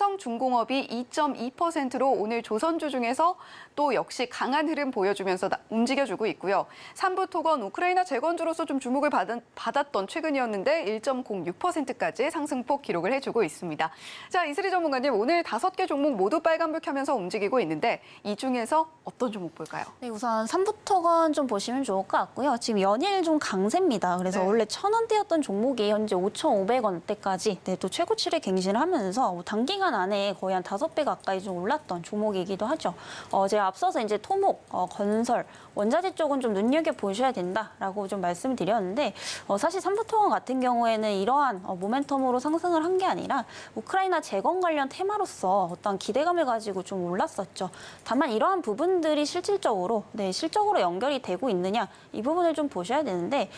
삼성중공업이 2.2%로 오늘 조선주 중에서 또 역시 강한 흐름 보여주면서 움직여주고 있고요. 삼부토건 우크라이나 재건주로서 좀 주목을 받았던 최근이었는데 1.06%까지 상승폭 기록을 해주고 있습니다. 자, 이슬희 전문가님 오늘 5개 종목 모두 빨간불 켜면서 움직이고 있는데 이 중에서 어떤 종목 볼까요? 네, 우선 삼부토건 좀 보시면 좋을 것 같고요. 지금 연일 좀 강세입니다. 그래서 원래 1,000원대였던 종목이 현재 5,500원대까지 또 최고치를 갱신을 하면서 단기간 안에 거의 한 5배 가까이 좀 올랐던 종목이기도 하죠. 제가 앞서서 이제 토목, 건설, 원자재 쪽은 좀 눈여겨보셔야 된다라고 좀 말씀을 드렸는데 사실 삼부토건 같은 경우에는 이러한 모멘텀으로 상승을 한 게 아니라 우크라이나 재건 관련 테마로서 어떤 기대감을 가지고 좀 올랐었죠. 다만 이러한 부분들이 실질적으로 연결이 되고 있느냐 이 부분을 좀 보셔야 되는데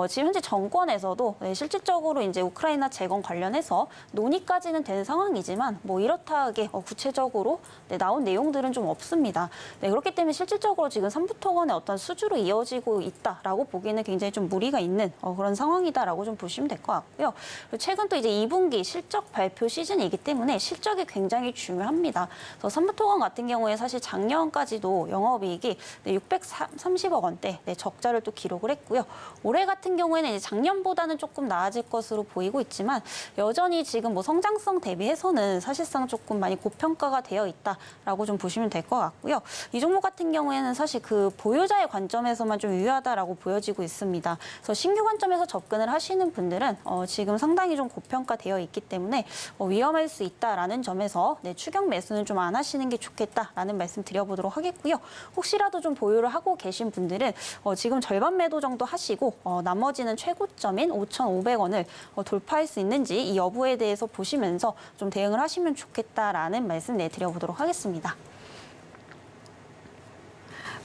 지금 현재 정권에서도 실질적으로 이제 우크라이나 재건 관련해서 논의까지는 된 상황이지만 이렇다하게 구체적으로 나온 내용들은 좀 없습니다. 그렇기 때문에 실질적으로 지금 삼부토건의 어떤 수주로 이어지고 있다라고 보기에는 굉장히 좀 무리가 있는 그런 상황이다라고 좀 보시면 될 것 같고요. 그리고 최근 또 이제 2분기 실적 발표 시즌이기 때문에 실적이 굉장히 중요합니다. 그래서 삼부토건 같은 경우에 사실 작년까지도 영업이익이 630억 원대 적자를 또 기록을 했고요. 올해 같은 경우에는 이제 작년보다는 조금 나아질 것으로 보이고 있지만 여전히 지금 성장성 대비해서는 사실상 조금 많이 고평가가 되어 있다라고 좀 보시면 될 것 같고요. 이 종목 같은 경우에는 사실 그 보유자의 관점에서만 좀 유효하다라고 보여지고 있습니다. 그래서 신규 관점에서 접근을 하시는 분들은 지금 상당히 좀 고평가되어 있기 때문에 위험할 수 있다라는 점에서 추격 매수는 좀 안 하시는 게 좋겠다라는 말씀 드려보도록 하겠고요. 혹시라도 좀 보유를 하고 계신 분들은 지금 절반 매도 정도 하시고 나머지는 최고점인 5,500원을 돌파할 수 있는지 이 여부에 대해서 보시면서 좀 대응을 하시면 좋겠다라는 말씀 드려보도록 하겠습니다.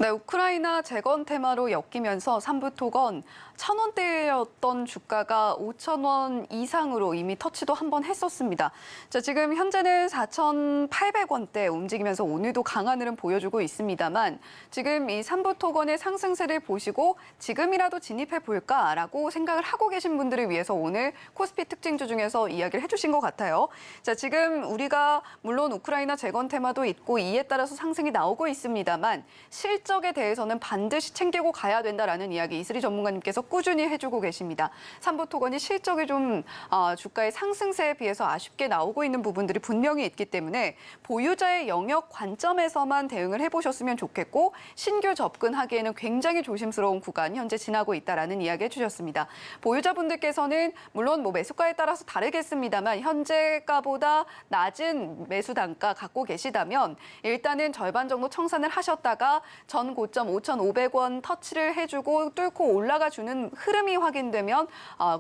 네, 우크라이나 재건 테마로 엮이면서 삼부토건 1,000원대였던 주가가 5,000원 이상으로 이미 터치도 한 번 했었습니다. 자, 지금 현재는 4,800원대 움직이면서 오늘도 강한 흐름 보여주고 있습니다만 지금 이 삼부토건의 상승세를 보시고 지금이라도 진입해 볼까라고 생각을 하고 계신 분들을 위해서 오늘 코스피 특징주 중에서 이야기를 해주신 것 같아요. 자, 지금 우리가 물론 우크라이나 재건 테마도 있고 이에 따라서 상승이 나오고 있습니다만 실적에 대해서는 반드시 챙기고 가야 된다라는 이야기 이슬이 전문가님께서 꾸준히 해주고 계십니다. 삼부토건이 실적이 좀 주가의 상승세에 비해서 아쉽게 나오고 있는 부분들이 분명히 있기 때문에 보유자의 영역 관점에서만 대응을 해보셨으면 좋겠고 신규 접근하기에는 굉장히 조심스러운 구간 현재 지나고 있다라는 이야기 해주셨습니다. 보유자분들께서는 물론 뭐 매수가에 따라서 다르겠습니다만 현재가보다 낮은 매수 단가 갖고 계시다면 일단은 절반 정도 청산을 하셨다가 전 고점 5,500원 터치를 해주고 뚫고 올라가주는 흐름이 확인되면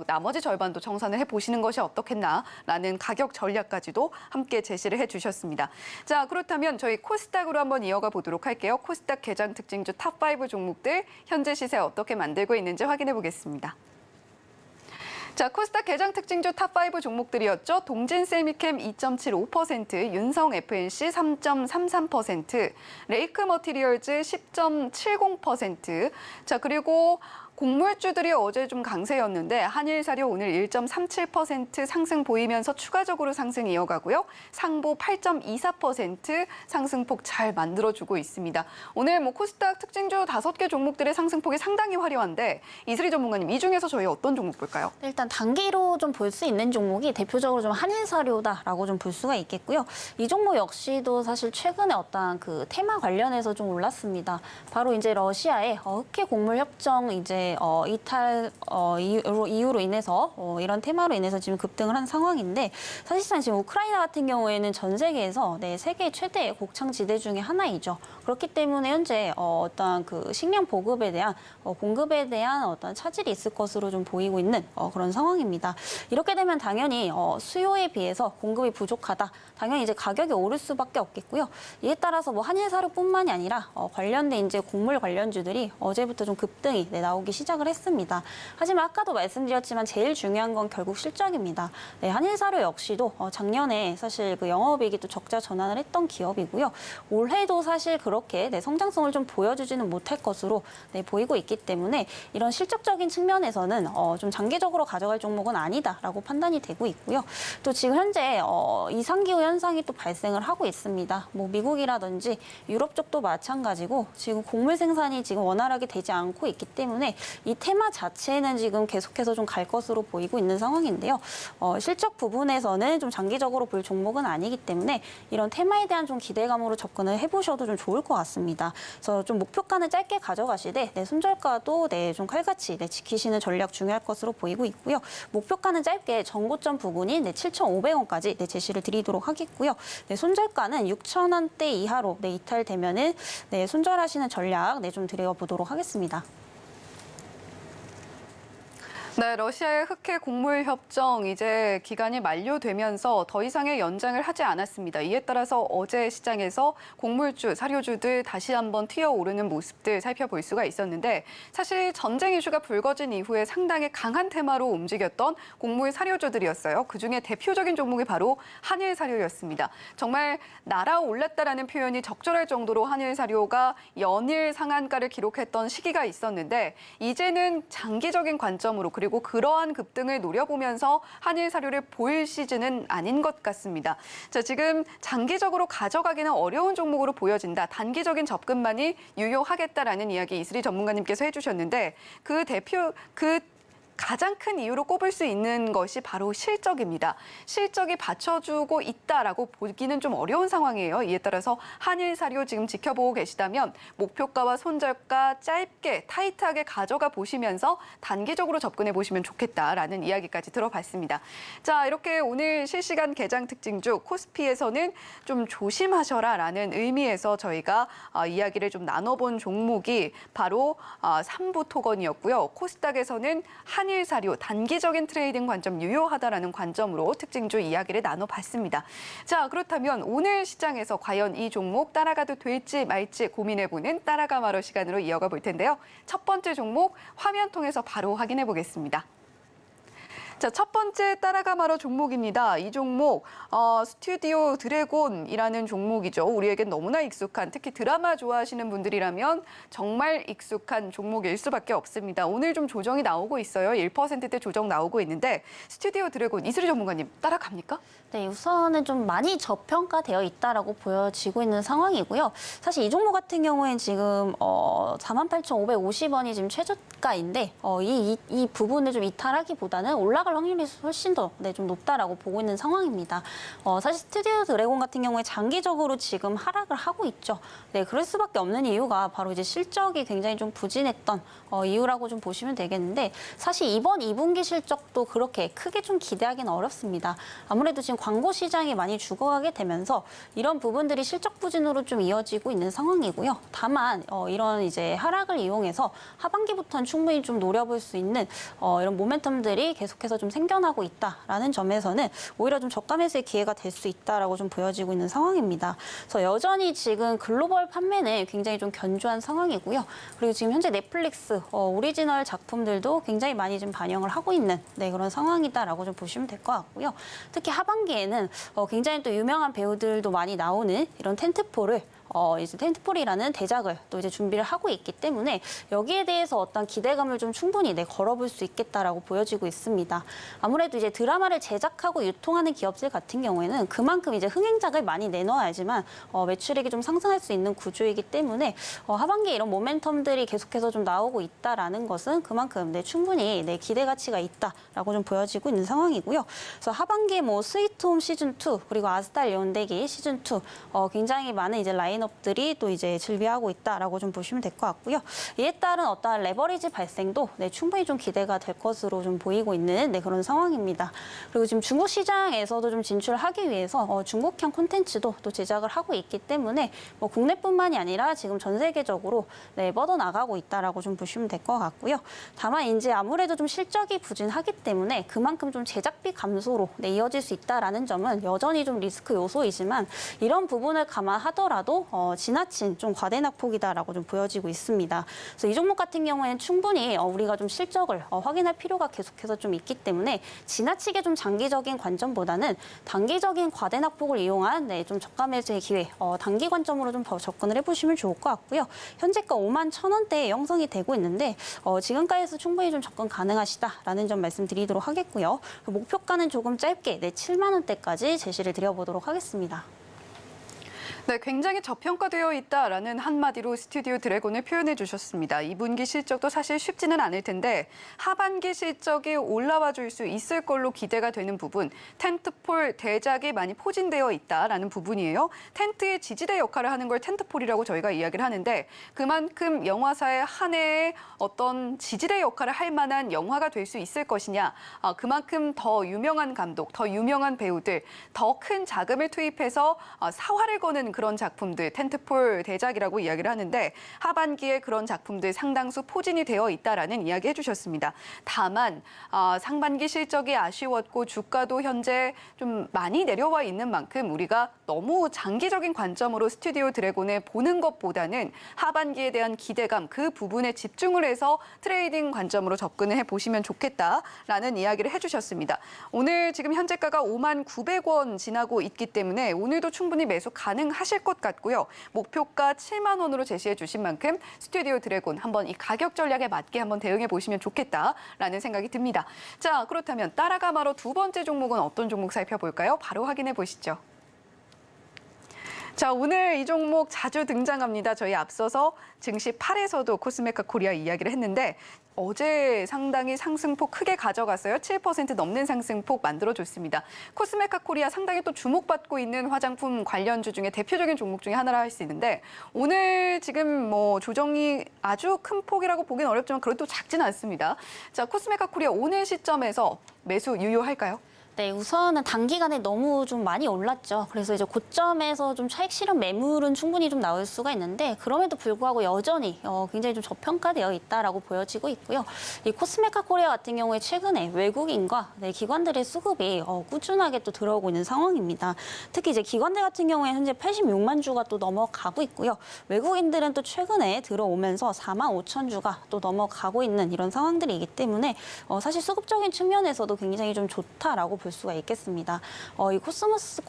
나머지 절반도 청산을 해보시는 것이 어떻겠나라는 가격 전략까지도 함께 제시를 해주셨습니다. 자, 그렇다면 저희 코스닥으로 한번 이어가 보도록 할게요. 코스닥 개장 특징주 탑5 종목들 현재 시세 어떻게 만들고 있는지 확인해 보겠습니다. 자, 코스닥 개장 특징주 탑5 종목들이었죠. 동진 세미캠 2.75%, 윤성 FNC 3.33%, 레이크 머티리얼즈 10.70%. 자, 그리고 곡물주들이 어제 좀 강세였는데 한일사료 오늘 1.37% 상승 보이면서 추가적으로 상승 이어가고요. 상보 8.24% 상승폭 잘 만들어주고 있습니다. 오늘 뭐 코스닥 특징주 5개 종목들의 상승폭이 상당히 화려한데 이슬이 전문가님 이 중에서 저희 어떤 종목 볼까요? 일단 단기로 좀 볼 수 있는 종목이 대표적으로 좀 한일사료다라고 좀 볼 수가 있겠고요. 이 종목 역시도 사실 최근에 어떤 그 테마 관련해서 좀 올랐습니다. 바로 이제 러시아의 흑해 곡물 협정 이제 이탈 이유로 인해서 이런 테마로 인해서 지금 급등을 한 상황인데 사실상 지금 우크라이나 같은 경우에는 전 세계에서 세계 최대의 곡창 지대 중에 하나이죠. 그렇기 때문에 현재 어떤 그 식량 보급에 대한 공급에 대한 어떤 차질이 있을 것으로 좀 보이고 있는 그런 상황입니다. 이렇게 되면 당연히 수요에 비해서 공급이 부족하다. 당연히 이제 가격이 오를 수밖에 없겠고요. 이에 따라서 뭐 한일사료뿐만이 아니라 관련된 이제 곡물 관련주들이 어제부터 좀 급등이 나오기 시작을 했습니다. 하지만 아까도 말씀드렸지만 제일 중요한 건 결국 실적입니다. 네, 한일사료 역시도 작년에 사실 그 영업이익이 또 적자 전환을 했던 기업이고요. 올해도 사실 그렇게 성장성을 좀 보여주지는 못할 것으로 보이고 있기 때문에 이런 실적적인 측면에서는 좀 장기적으로 가져갈 종목은 아니다라고 판단이 되고 있고요. 또 지금 현재 이상기후 현상이 또 발생을 하고 있습니다. 뭐 미국이라든지 유럽 쪽도 마찬가지고 지금 곡물 생산이 지금 원활하게 되지 않고 있기 때문에 이 테마 자체는 지금 계속해서 좀 갈 것으로 보이고 있는 상황인데요. 실적 부분에서는 좀 장기적으로 볼 종목은 아니기 때문에 이런 테마에 대한 좀 기대감으로 접근을 해보셔도 좀 좋을 것 같습니다. 그래서 좀 목표가는 짧게 가져가시되 손절가도 좀 칼같이 지키시는 전략 중요할 것으로 보이고 있고요. 목표가는 짧게 전고점 부근인 7,500원까지 제시를 드리도록 하겠고요. 손절가는 6,000원대 이하로 이탈되면은 손절하시는 전략 좀 드려보도록 하겠습니다. 네, 러시아의 흑해 곡물 협정 이제 기간이 만료되면서 더 이상의 연장을 하지 않았습니다. 이에 따라서 어제 시장에서 곡물주, 사료주들 다시 한번 튀어오르는 모습들 살펴볼 수가 있었는데 사실 전쟁 이슈가 불거진 이후에 상당히 강한 테마로 움직였던 곡물 사료주들이었어요. 그중에 대표적인 종목이 바로 한일사료였습니다. 정말 날아올랐다라는 표현이 적절할 정도로 한일사료가 연일 상한가를 기록했던 시기가 있었는데 이제는 장기적인 관점으로 그리고 그러한 급등을 노려보면서 한일사료를 볼 시즌은 아닌 것 같습니다. 자, 지금 장기적으로 가져가기는 어려운 종목으로 보여진다. 단기적인 접근만이 유효하겠다라는 이야기 이슬이 전문가님께서 해주셨는데 가장 큰 이유로 꼽을 수 있는 것이 바로 실적입니다. 실적이 받쳐주고 있다라고 보기는 좀 어려운 상황이에요. 이에 따라서 한일사료 지금 지켜보고 계시다면 목표가와 손절가 짧게 타이트하게 가져가 보시면서 단기적으로 접근해 보시면 좋겠다라는 이야기까지 들어봤습니다. 자, 이렇게 오늘 실시간 개장 특징주 코스피에서는 좀 조심하셔라라는 의미에서 저희가 이야기를 좀 나눠본 종목이 바로 삼부토건이었고요. 코스닥에서는 한일 사료, 단기적인 트레이딩 관점 유효하다라는 관점으로 특징주 이야기를 나눠봤습니다. 자, 그렇다면 오늘 시장에서 과연 이 종목 따라가도 될지 말지 고민해보는 따라가마로 시간으로 이어가 볼 텐데요. 첫 번째 종목 화면 통해서 바로 확인해 보겠습니다. 자, 첫 번째 따라가마로 종목입니다. 이 종목 스튜디오 드래곤이라는 종목이죠. 우리에겐 너무나 익숙한, 특히 드라마 좋아하시는 분들이라면 정말 익숙한 종목일 수밖에 없습니다. 오늘 좀 조정이 나오고 있어요. 1%대 조정 나오고 있는데 스튜디오 드래곤 이슬이 전문가님 따라갑니까? 네, 우선은 좀 많이 저평가되어 있다라고 보여지고 있는 상황이고요. 사실 이 종목 같은 경우에는 지금 48,550원이 지금 최저가인데 이 부분을 좀 이탈하기보다는 올라갈 확률이 훨씬 더 좀 높다라고 보고 있는 상황입니다. 사실 스튜디오 드래곤 같은 경우에 장기적으로 지금 하락을 하고 있죠. 네, 그럴 수밖에 없는 이유가 바로 이제 실적이 굉장히 좀 부진했던 이유라고 좀 보시면 되겠는데 사실 이번 2분기 실적도 그렇게 크게 좀 기대하기는 어렵습니다. 아무래도 지금 광고 시장이 많이 죽어가게 되면서 이런 부분들이 실적 부진으로 좀 이어지고 있는 상황이고요. 다만 이런 이제 하락을 이용해서 하반기부터는 충분히 좀 노려볼 수 있는 이런 모멘텀들이 계속해서 좀 생겨나고 있다라는 점에서는 오히려 좀 저가 매수의 기회가 될 수 있다라고 좀 보여지고 있는 상황입니다. 그래서 여전히 지금 글로벌 판매는 굉장히 좀 견조한 상황이고요. 그리고 지금 현재 넷플릭스 오리지널 작품들도 굉장히 많이 좀 반영을 하고 있는 그런 상황이다라고 좀 보시면 될 것 같고요. 특히 하반기에는 굉장히 또 유명한 배우들도 많이 나오는 이런 텐트폴을 이제 텐트폴이라는 대작을 또 이제 준비를 하고 있기 때문에 여기에 대해서 어떤 기대감을 좀 충분히 걸어볼 수 있겠다라고 보여지고 있습니다. 아무래도 이제 드라마를 제작하고 유통하는 기업들 같은 경우에는 그만큼 이제 흥행작을 많이 내놓아야지만 매출액이 좀 상승할 수 있는 구조이기 때문에 하반기에 이런 모멘텀들이 계속해서 좀 나오고 있다라는 것은 그만큼 충분히 기대 가치가 있다라고 좀 보여지고 있는 상황이고요. 그래서 하반기에 뭐 스위트홈 시즌 2 그리고 아스달 연대기 시즌 2 굉장히 많은 이제 라인업들이 또 이제 즐비하고 있다라고 좀 보시면 될 것 같고요. 이에 따른 어떠한 레버리지 발생도 충분히 좀 기대가 될 것으로 좀 보이고 있는 그런 상황입니다. 그리고 지금 중국 시장에서도 좀 진출하기 위해서 중국형 콘텐츠도 또 제작을 하고 있기 때문에 뭐 국내뿐만이 아니라 지금 전 세계적으로 뻗어나가고 있다라고 좀 보시면 될 것 같고요. 다만 이제 아무래도 좀 실적이 부진하기 때문에 그만큼 좀 제작비 감소로 이어질 수 있다라는 점은 여전히 좀 리스크 요소이지만 이런 부분을 감안하더라도 지나친 좀 과대낙폭이다라고 좀 보여지고 있습니다. 그래서 이 종목 같은 경우에는 충분히 우리가 좀 실적을 확인할 필요가 계속해서 좀 있기 때문에 지나치게 좀 장기적인 관점보다는 단기적인 과대낙폭을 이용한 좀 저가 매수의 기회, 단기 관점으로 좀 접근을 해보시면 좋을 것 같고요. 현재가 51,000원대에 형성이 되고 있는데 지금가에서 충분히 좀 접근 가능하시다라는 점 말씀드리도록 하겠고요. 목표가는 조금 짧게 7만 원대까지 제시를 드려보도록 하겠습니다. 네, 굉장히 저평가되어 있다라는 한마디로 스튜디오 드래곤을 표현해 주셨습니다. 2분기 실적도 사실 쉽지는 않을 텐데 하반기 실적이 올라와 줄 수 있을 걸로 기대가 되는 부분, 텐트폴 대작이 많이 포진되어 있다라는 부분이에요. 텐트의 지지대 역할을 하는 걸 텐트폴이라고 저희가 이야기를 하는데 그만큼 영화사의 한 해의 어떤 지지대 역할을 할 만한 영화가 될 수 있을 것이냐, 그만큼 더 유명한 감독, 더 유명한 배우들, 더 큰 자금을 투입해서 사활을 거는 그런 작품들, 텐트폴 대작이라고 이야기를 하는데 하반기에 그런 작품들 상당수 포진이 되어 있다라는 이야기 해주셨습니다. 다만 상반기 실적이 아쉬웠고 주가도 현재 좀 많이 내려와 있는 만큼 우리가 너무 장기적인 관점으로 스튜디오 드래곤을 보는 것보다는 하반기에 대한 기대감, 그 부분에 집중을 해서 트레이딩 관점으로 접근을 해보시면 좋겠다라는 이야기를 해주셨습니다. 오늘 지금 현재가가 59,900원 지나고 있기 때문에 오늘도 충분히 매수 가능하실 것 같고요. 목표가 7만 원으로 제시해 주신 만큼 스튜디오 드래곤 한번 이 가격 전략에 맞게 한번 대응해 보시면 좋겠다라는 생각이 듭니다. 자, 그렇다면 따라가마로 두 번째 종목은 어떤 종목 살펴볼까요? 바로 확인해 보시죠. 자, 오늘 이 종목 자주 등장합니다. 저희 앞서서 증시 8에서도 코스메카 코리아 이야기를 했는데 어제 상당히 상승폭 크게 가져갔어요. 7% 넘는 상승폭 만들어줬습니다. 코스메카 코리아 상당히 또 주목받고 있는 화장품 관련주 중에 대표적인 종목 중에 하나라 할 수 있는데 오늘 지금 뭐 조정이 아주 큰 폭이라고 보기는 어렵지만 그래도 작지는 않습니다. 자, 코스메카 코리아 오늘 시점에서 매수 유효할까요? 네, 우선은 단기간에 너무 좀 많이 올랐죠. 그래서 이제 고점에서 좀 차익 실현 매물은 충분히 좀 나올 수가 있는데 그럼에도 불구하고 여전히 굉장히 좀 저평가되어 있다라고 보여지고 있고요. 이 코스메카 코리아 같은 경우에 최근에 외국인과 기관들의 수급이 꾸준하게 또 들어오고 있는 상황입니다. 특히 이제 기관들 같은 경우에 현재 86만 주가 또 넘어가고 있고요. 외국인들은 또 최근에 들어오면서 4만 5천 주가 또 넘어가고 있는 이런 상황들이기 때문에 사실 수급적인 측면에서도 굉장히 좀 좋다라고 볼 수가 있겠습니다. 이 코스모스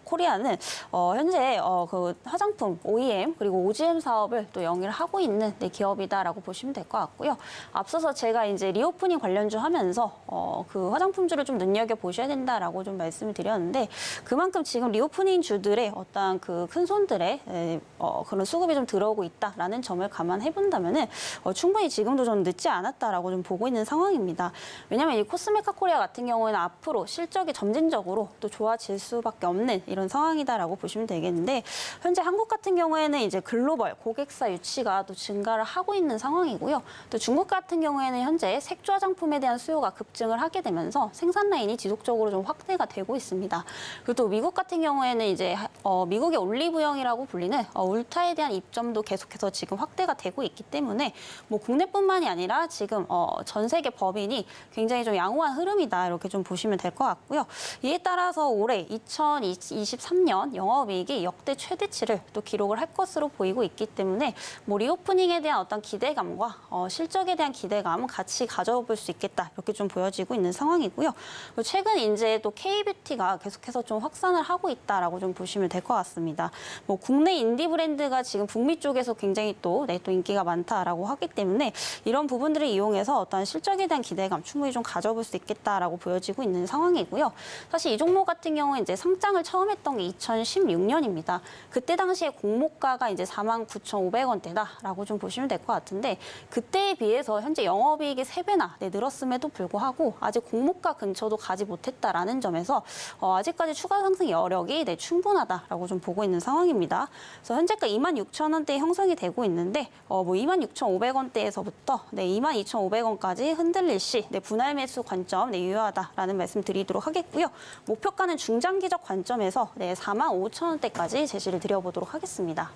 코리아는 현재 그 화장품 OEM 그리고 OGM 사업을 또 영위를 하고 있는 기업이다라고 보시면 될 것 같고요. 앞서서 제가 이제 리오프닝 관련주 하면서 그 화장품주를 좀 눈여겨 보셔야 된다라고 좀 말씀을 드렸는데 그만큼 지금 리오프닝 주들의 어떤 그 큰 손들의 그런 수급이 좀 들어오고 있다라는 점을 감안해 본다면은 충분히 지금도 좀 늦지 않았다라고 좀 보고 있는 상황입니다. 왜냐하면 이 코스메카 코리아 같은 경우에는 앞으로 실적이 점진적으로 또 좋아질 수밖에 없는 이런 상황이다라고 보시면 되겠는데 현재 한국 같은 경우에는 이제 글로벌 고객사 유치가 또 증가를 하고 있는 상황이고요. 또 중국 같은 경우에는 현재 색조 화장품에 대한 수요가 급증을 하게 되면서 생산 라인이 지속적으로 좀 확대가 되고 있습니다. 그리고 또 미국 같은 경우에는 이제 미국의 올리브영이라고 불리는 울타에 대한 입점도 계속해서 지금 확대가 되고 있기 때문에 뭐 국내뿐만이 아니라 지금 전 세계 법인이 굉장히 좀 양호한 흐름이다 이렇게 좀 보시면 될 것 같고요. 이에 따라서 올해 2023년 영업이익이 역대 최대치를 또 기록을 할 것으로 보이고 있기 때문에 뭐 리오프닝에 대한 어떤 기대감과 실적에 대한 기대감 같이 가져볼 수 있겠다 이렇게 좀 보여지고 있는 상황이고요. 최근 이제 또 K뷰티가 계속해서 좀 확산을 하고 있다라고 좀 보시면 될 것 같습니다. 뭐 국내 인디 브랜드가 지금 북미 쪽에서 굉장히 또 인기가 많다라고 하기 때문에 이런 부분들을 이용해서 어떤 실적에 대한 기대감 충분히 좀 가져볼 수 있겠다라고 보여지고 있는 상황이고요. 사실 이 종목 같은 경우는 이제 상장을 처음 했던 게 2016년입니다. 그때 당시에 공모가가 이제 49,500원대다라고 좀 보시면 될 것 같은데 그때에 비해서 현재 영업이익이 3배나 늘었음에도 불구하고 아직 공모가 근처도 가지 못했다라는 점에서 아직까지 추가 상승 여력이 충분하다라고 좀 보고 있는 상황입니다. 그래서 현재가 26,000원대 형성이 되고 있는데 뭐 26,500원대에서부터 22,500원까지 흔들릴 시 분할 매수 관점 유효하다라는 말씀 드리도록 하겠고요. 목표가는 중장기적 관점에서 45,000원대까지 제시를 드려보도록 하겠습니다.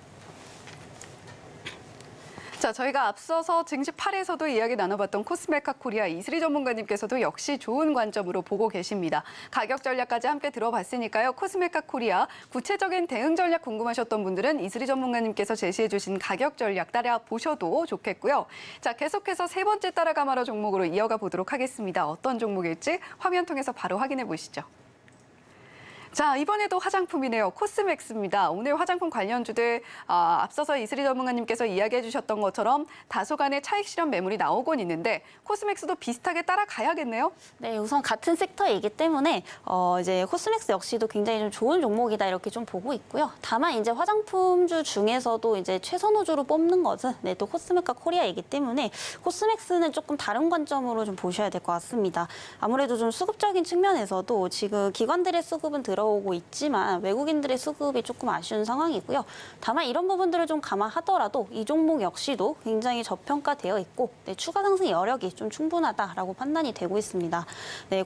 자, 저희가 앞서서 증시 8에서도 이야기 나눠봤던 코스메카 코리아 이슬희 전문가님께서도 역시 좋은 관점으로 보고 계십니다. 가격 전략까지 함께 들어봤으니까요. 코스메카 코리아 구체적인 대응 전략 궁금하셨던 분들은 이슬희 전문가님께서 제시해 주신 가격 전략 따라 보셔도 좋겠고요. 자, 계속해서 세 번째 따라가 말아 종목으로 이어가 보도록 하겠습니다. 어떤 종목일지 화면 통해서 바로 확인해 보시죠. 자, 이번에도 화장품이네요. 코스맥스입니다. 오늘 화장품 관련주들 앞서서 이슬희 전문가님께서 이야기해 주셨던 것처럼 다소간의 차익 실현 매물이 나오곤 있는데 코스맥스도 비슷하게 따라가야겠네요. 네, 우선 같은 섹터이기 때문에 이제 코스맥스 역시도 굉장히 좀 좋은 종목이다 이렇게 좀 보고 있고요. 다만 이제 화장품주 중에서도 이제 최선 호주로 뽑는 것은 또 코스메카 코리아이기 때문에 코스맥스는 조금 다른 관점으로 좀 보셔야 될 것 같습니다. 아무래도 좀 수급적인 측면에서도 지금 기관들의 수급은 들어오고 있지만 외국인들의 수급이 조금 아쉬운 상황이고요. 다만 이런 부분들을 좀 감안하더라도 이 종목 역시도 굉장히 저평가되어 있고 추가 상승 여력이 좀 충분하다라고 판단이 되고 있습니다.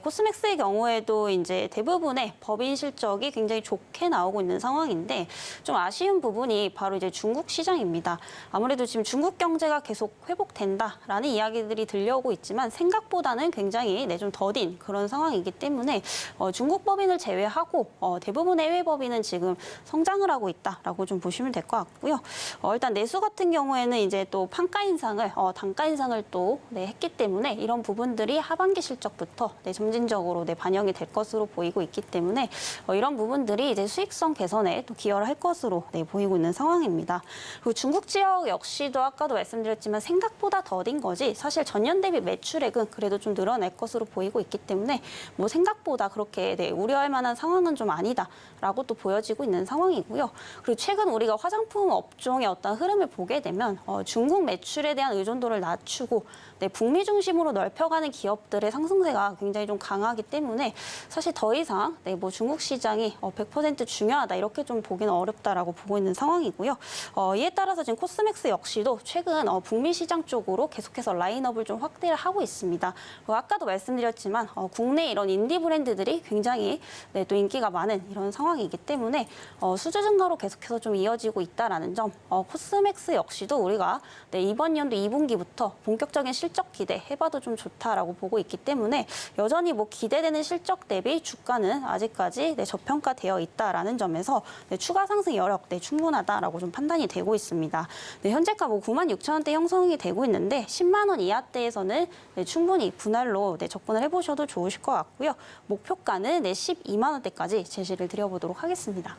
코스맥스의 경우에도 이제 대부분의 법인 실적이 굉장히 좋게 나오고 있는 상황인데 좀 아쉬운 부분이 바로 이제 중국 시장입니다. 아무래도 지금 중국 경제가 계속 회복된다라는 이야기들이 들려오고 있지만 생각보다는 굉장히 좀 더딘 그런 상황이기 때문에 중국 법인을 제외하고 대부분의 해외 법인은 지금 성장을 하고 있다라고 좀 보시면 될 것 같고요. 일단 내수 같은 경우에는 이제 또 판가 인상을 단가 인상을 또 했기 때문에 이런 부분들이 하반기 실적부터 점진적으로 반영이 될 것으로 보이고 있기 때문에 이런 부분들이 이제 수익성 개선에 또 기여를 할 것으로 보이고 있는 상황입니다. 그리고 중국 지역 역시도 아까도 말씀드렸지만 생각보다 더딘 거지 사실 전년 대비 매출액은 그래도 좀 늘어날 것으로 보이고 있기 때문에 뭐 생각보다 그렇게 우려할 만한 상황은 좀 아니다라고 또 보여지고 있는 상황이고요. 그리고 최근 우리가 화장품 업종의 어떤 흐름을 보게 되면 중국 매출에 대한 의존도를 낮추고 네, 북미 중심으로 넓혀가는 기업들의 상승세가 굉장히 좀 강하기 때문에 사실 더 이상 네, 뭐 중국 시장이 100% 중요하다 이렇게 좀 보기는 어렵다라고 보고 있는 상황이고요. 이에 따라서 지금 코스맥스 역시도 최근 북미 시장 쪽으로 계속해서 라인업을 좀 확대를 하고 있습니다. 아까도 말씀드렸지만 국내 이런 인디 브랜드들이 굉장히 네, 또 인기가 많은 이런 상황이기 때문에 수주 증가로 계속해서 좀 이어지고 있다라는 점, 코스맥스 역시도 우리가 네, 이번 연도 2분기부터 본격적인 실적 기대 해봐도 좀 좋다라고 보고 있기 때문에 여전히 뭐 기대되는 실적 대비 주가는 아직까지 네, 저평가되어 있다라는 점에서 네, 추가 상승 여력 네, 충분하다라고 좀 판단이 되고 있습니다. 네, 현재가 뭐 96,000원대 형성이 되고 있는데 10만 원 이하대에서는 네, 충분히 분할로 네, 접근을 해보셔도 좋으실 것 같고요. 목표가는 네, 12만 원대까지 제시를 드려보도록 하겠습니다.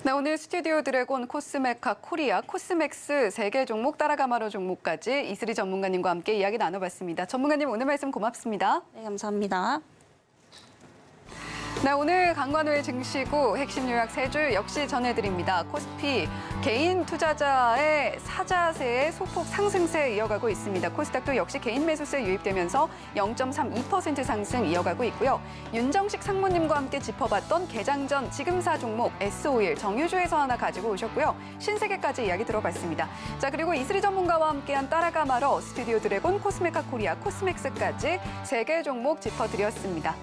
네, 오늘 스튜디오 드래곤, 코스메카 코리아, 코스맥스 3개 종목 따라가 마로 종목까지 이슬이 전문가님과 함께 이야기 나눠봤습니다. 전문가님 오늘 말씀 고맙습니다. 네, 감사합니다. 네, 오늘 강관우의 증시구 핵심 요약 3줄 역시 전해드립니다. 코스피 개인 투자자의 사자세의 소폭 상승세 이어가고 있습니다. 코스닥도 역시 개인 매수세 유입되면서 0.32% 상승 이어가고 있고요. 윤정식 상무님과 함께 짚어봤던 개장 전 지금사 종목 S51 정유주에서 하나 가지고 오셨고요. 신세계까지 이야기 들어봤습니다. 자, 그리고 이슬이 전문가와 함께한 따라가 말어 스튜디오 드래곤, 코스메카 코리아, 코스맥스까지 3개 종목 짚어드렸습니다.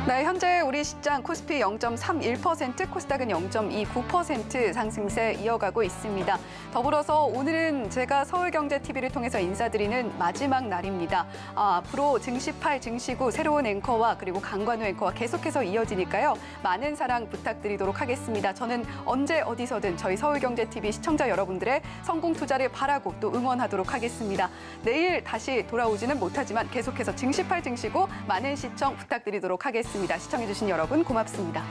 네, 현재 우리 시장 코스피 0.31%, 코스닥은 0.29% 상승세 이어가고 있습니다. 더불어서 오늘은 제가 서울경제TV를 통해서 인사드리는 마지막 날입니다. 앞으로 증시8, 증시구 새로운 앵커와 그리고 강관우 앵커와 계속해서 이어지니까요. 많은 사랑 부탁드리도록 하겠습니다. 저는 언제 어디서든 저희 서울경제TV 시청자 여러분들의 성공 투자를 바라고 또 응원하도록 하겠습니다. 내일 다시 돌아오지는 못하지만 계속해서 증시8, 증시구 많은 시청 부탁드리도록 하겠습니다. 시청해주신 여러분 고맙습니다.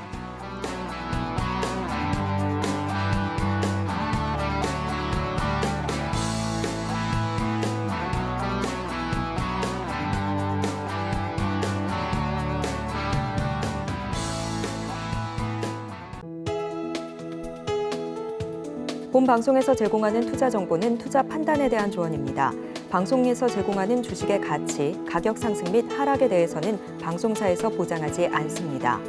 본 방송에서 제공하는 투자 정보는 투자 판단에 대한 조언입니다. 방송에서 제공하는 주식의 가치, 가격 상승 및 하락에 대해서는 방송사에서 보장하지 않습니다.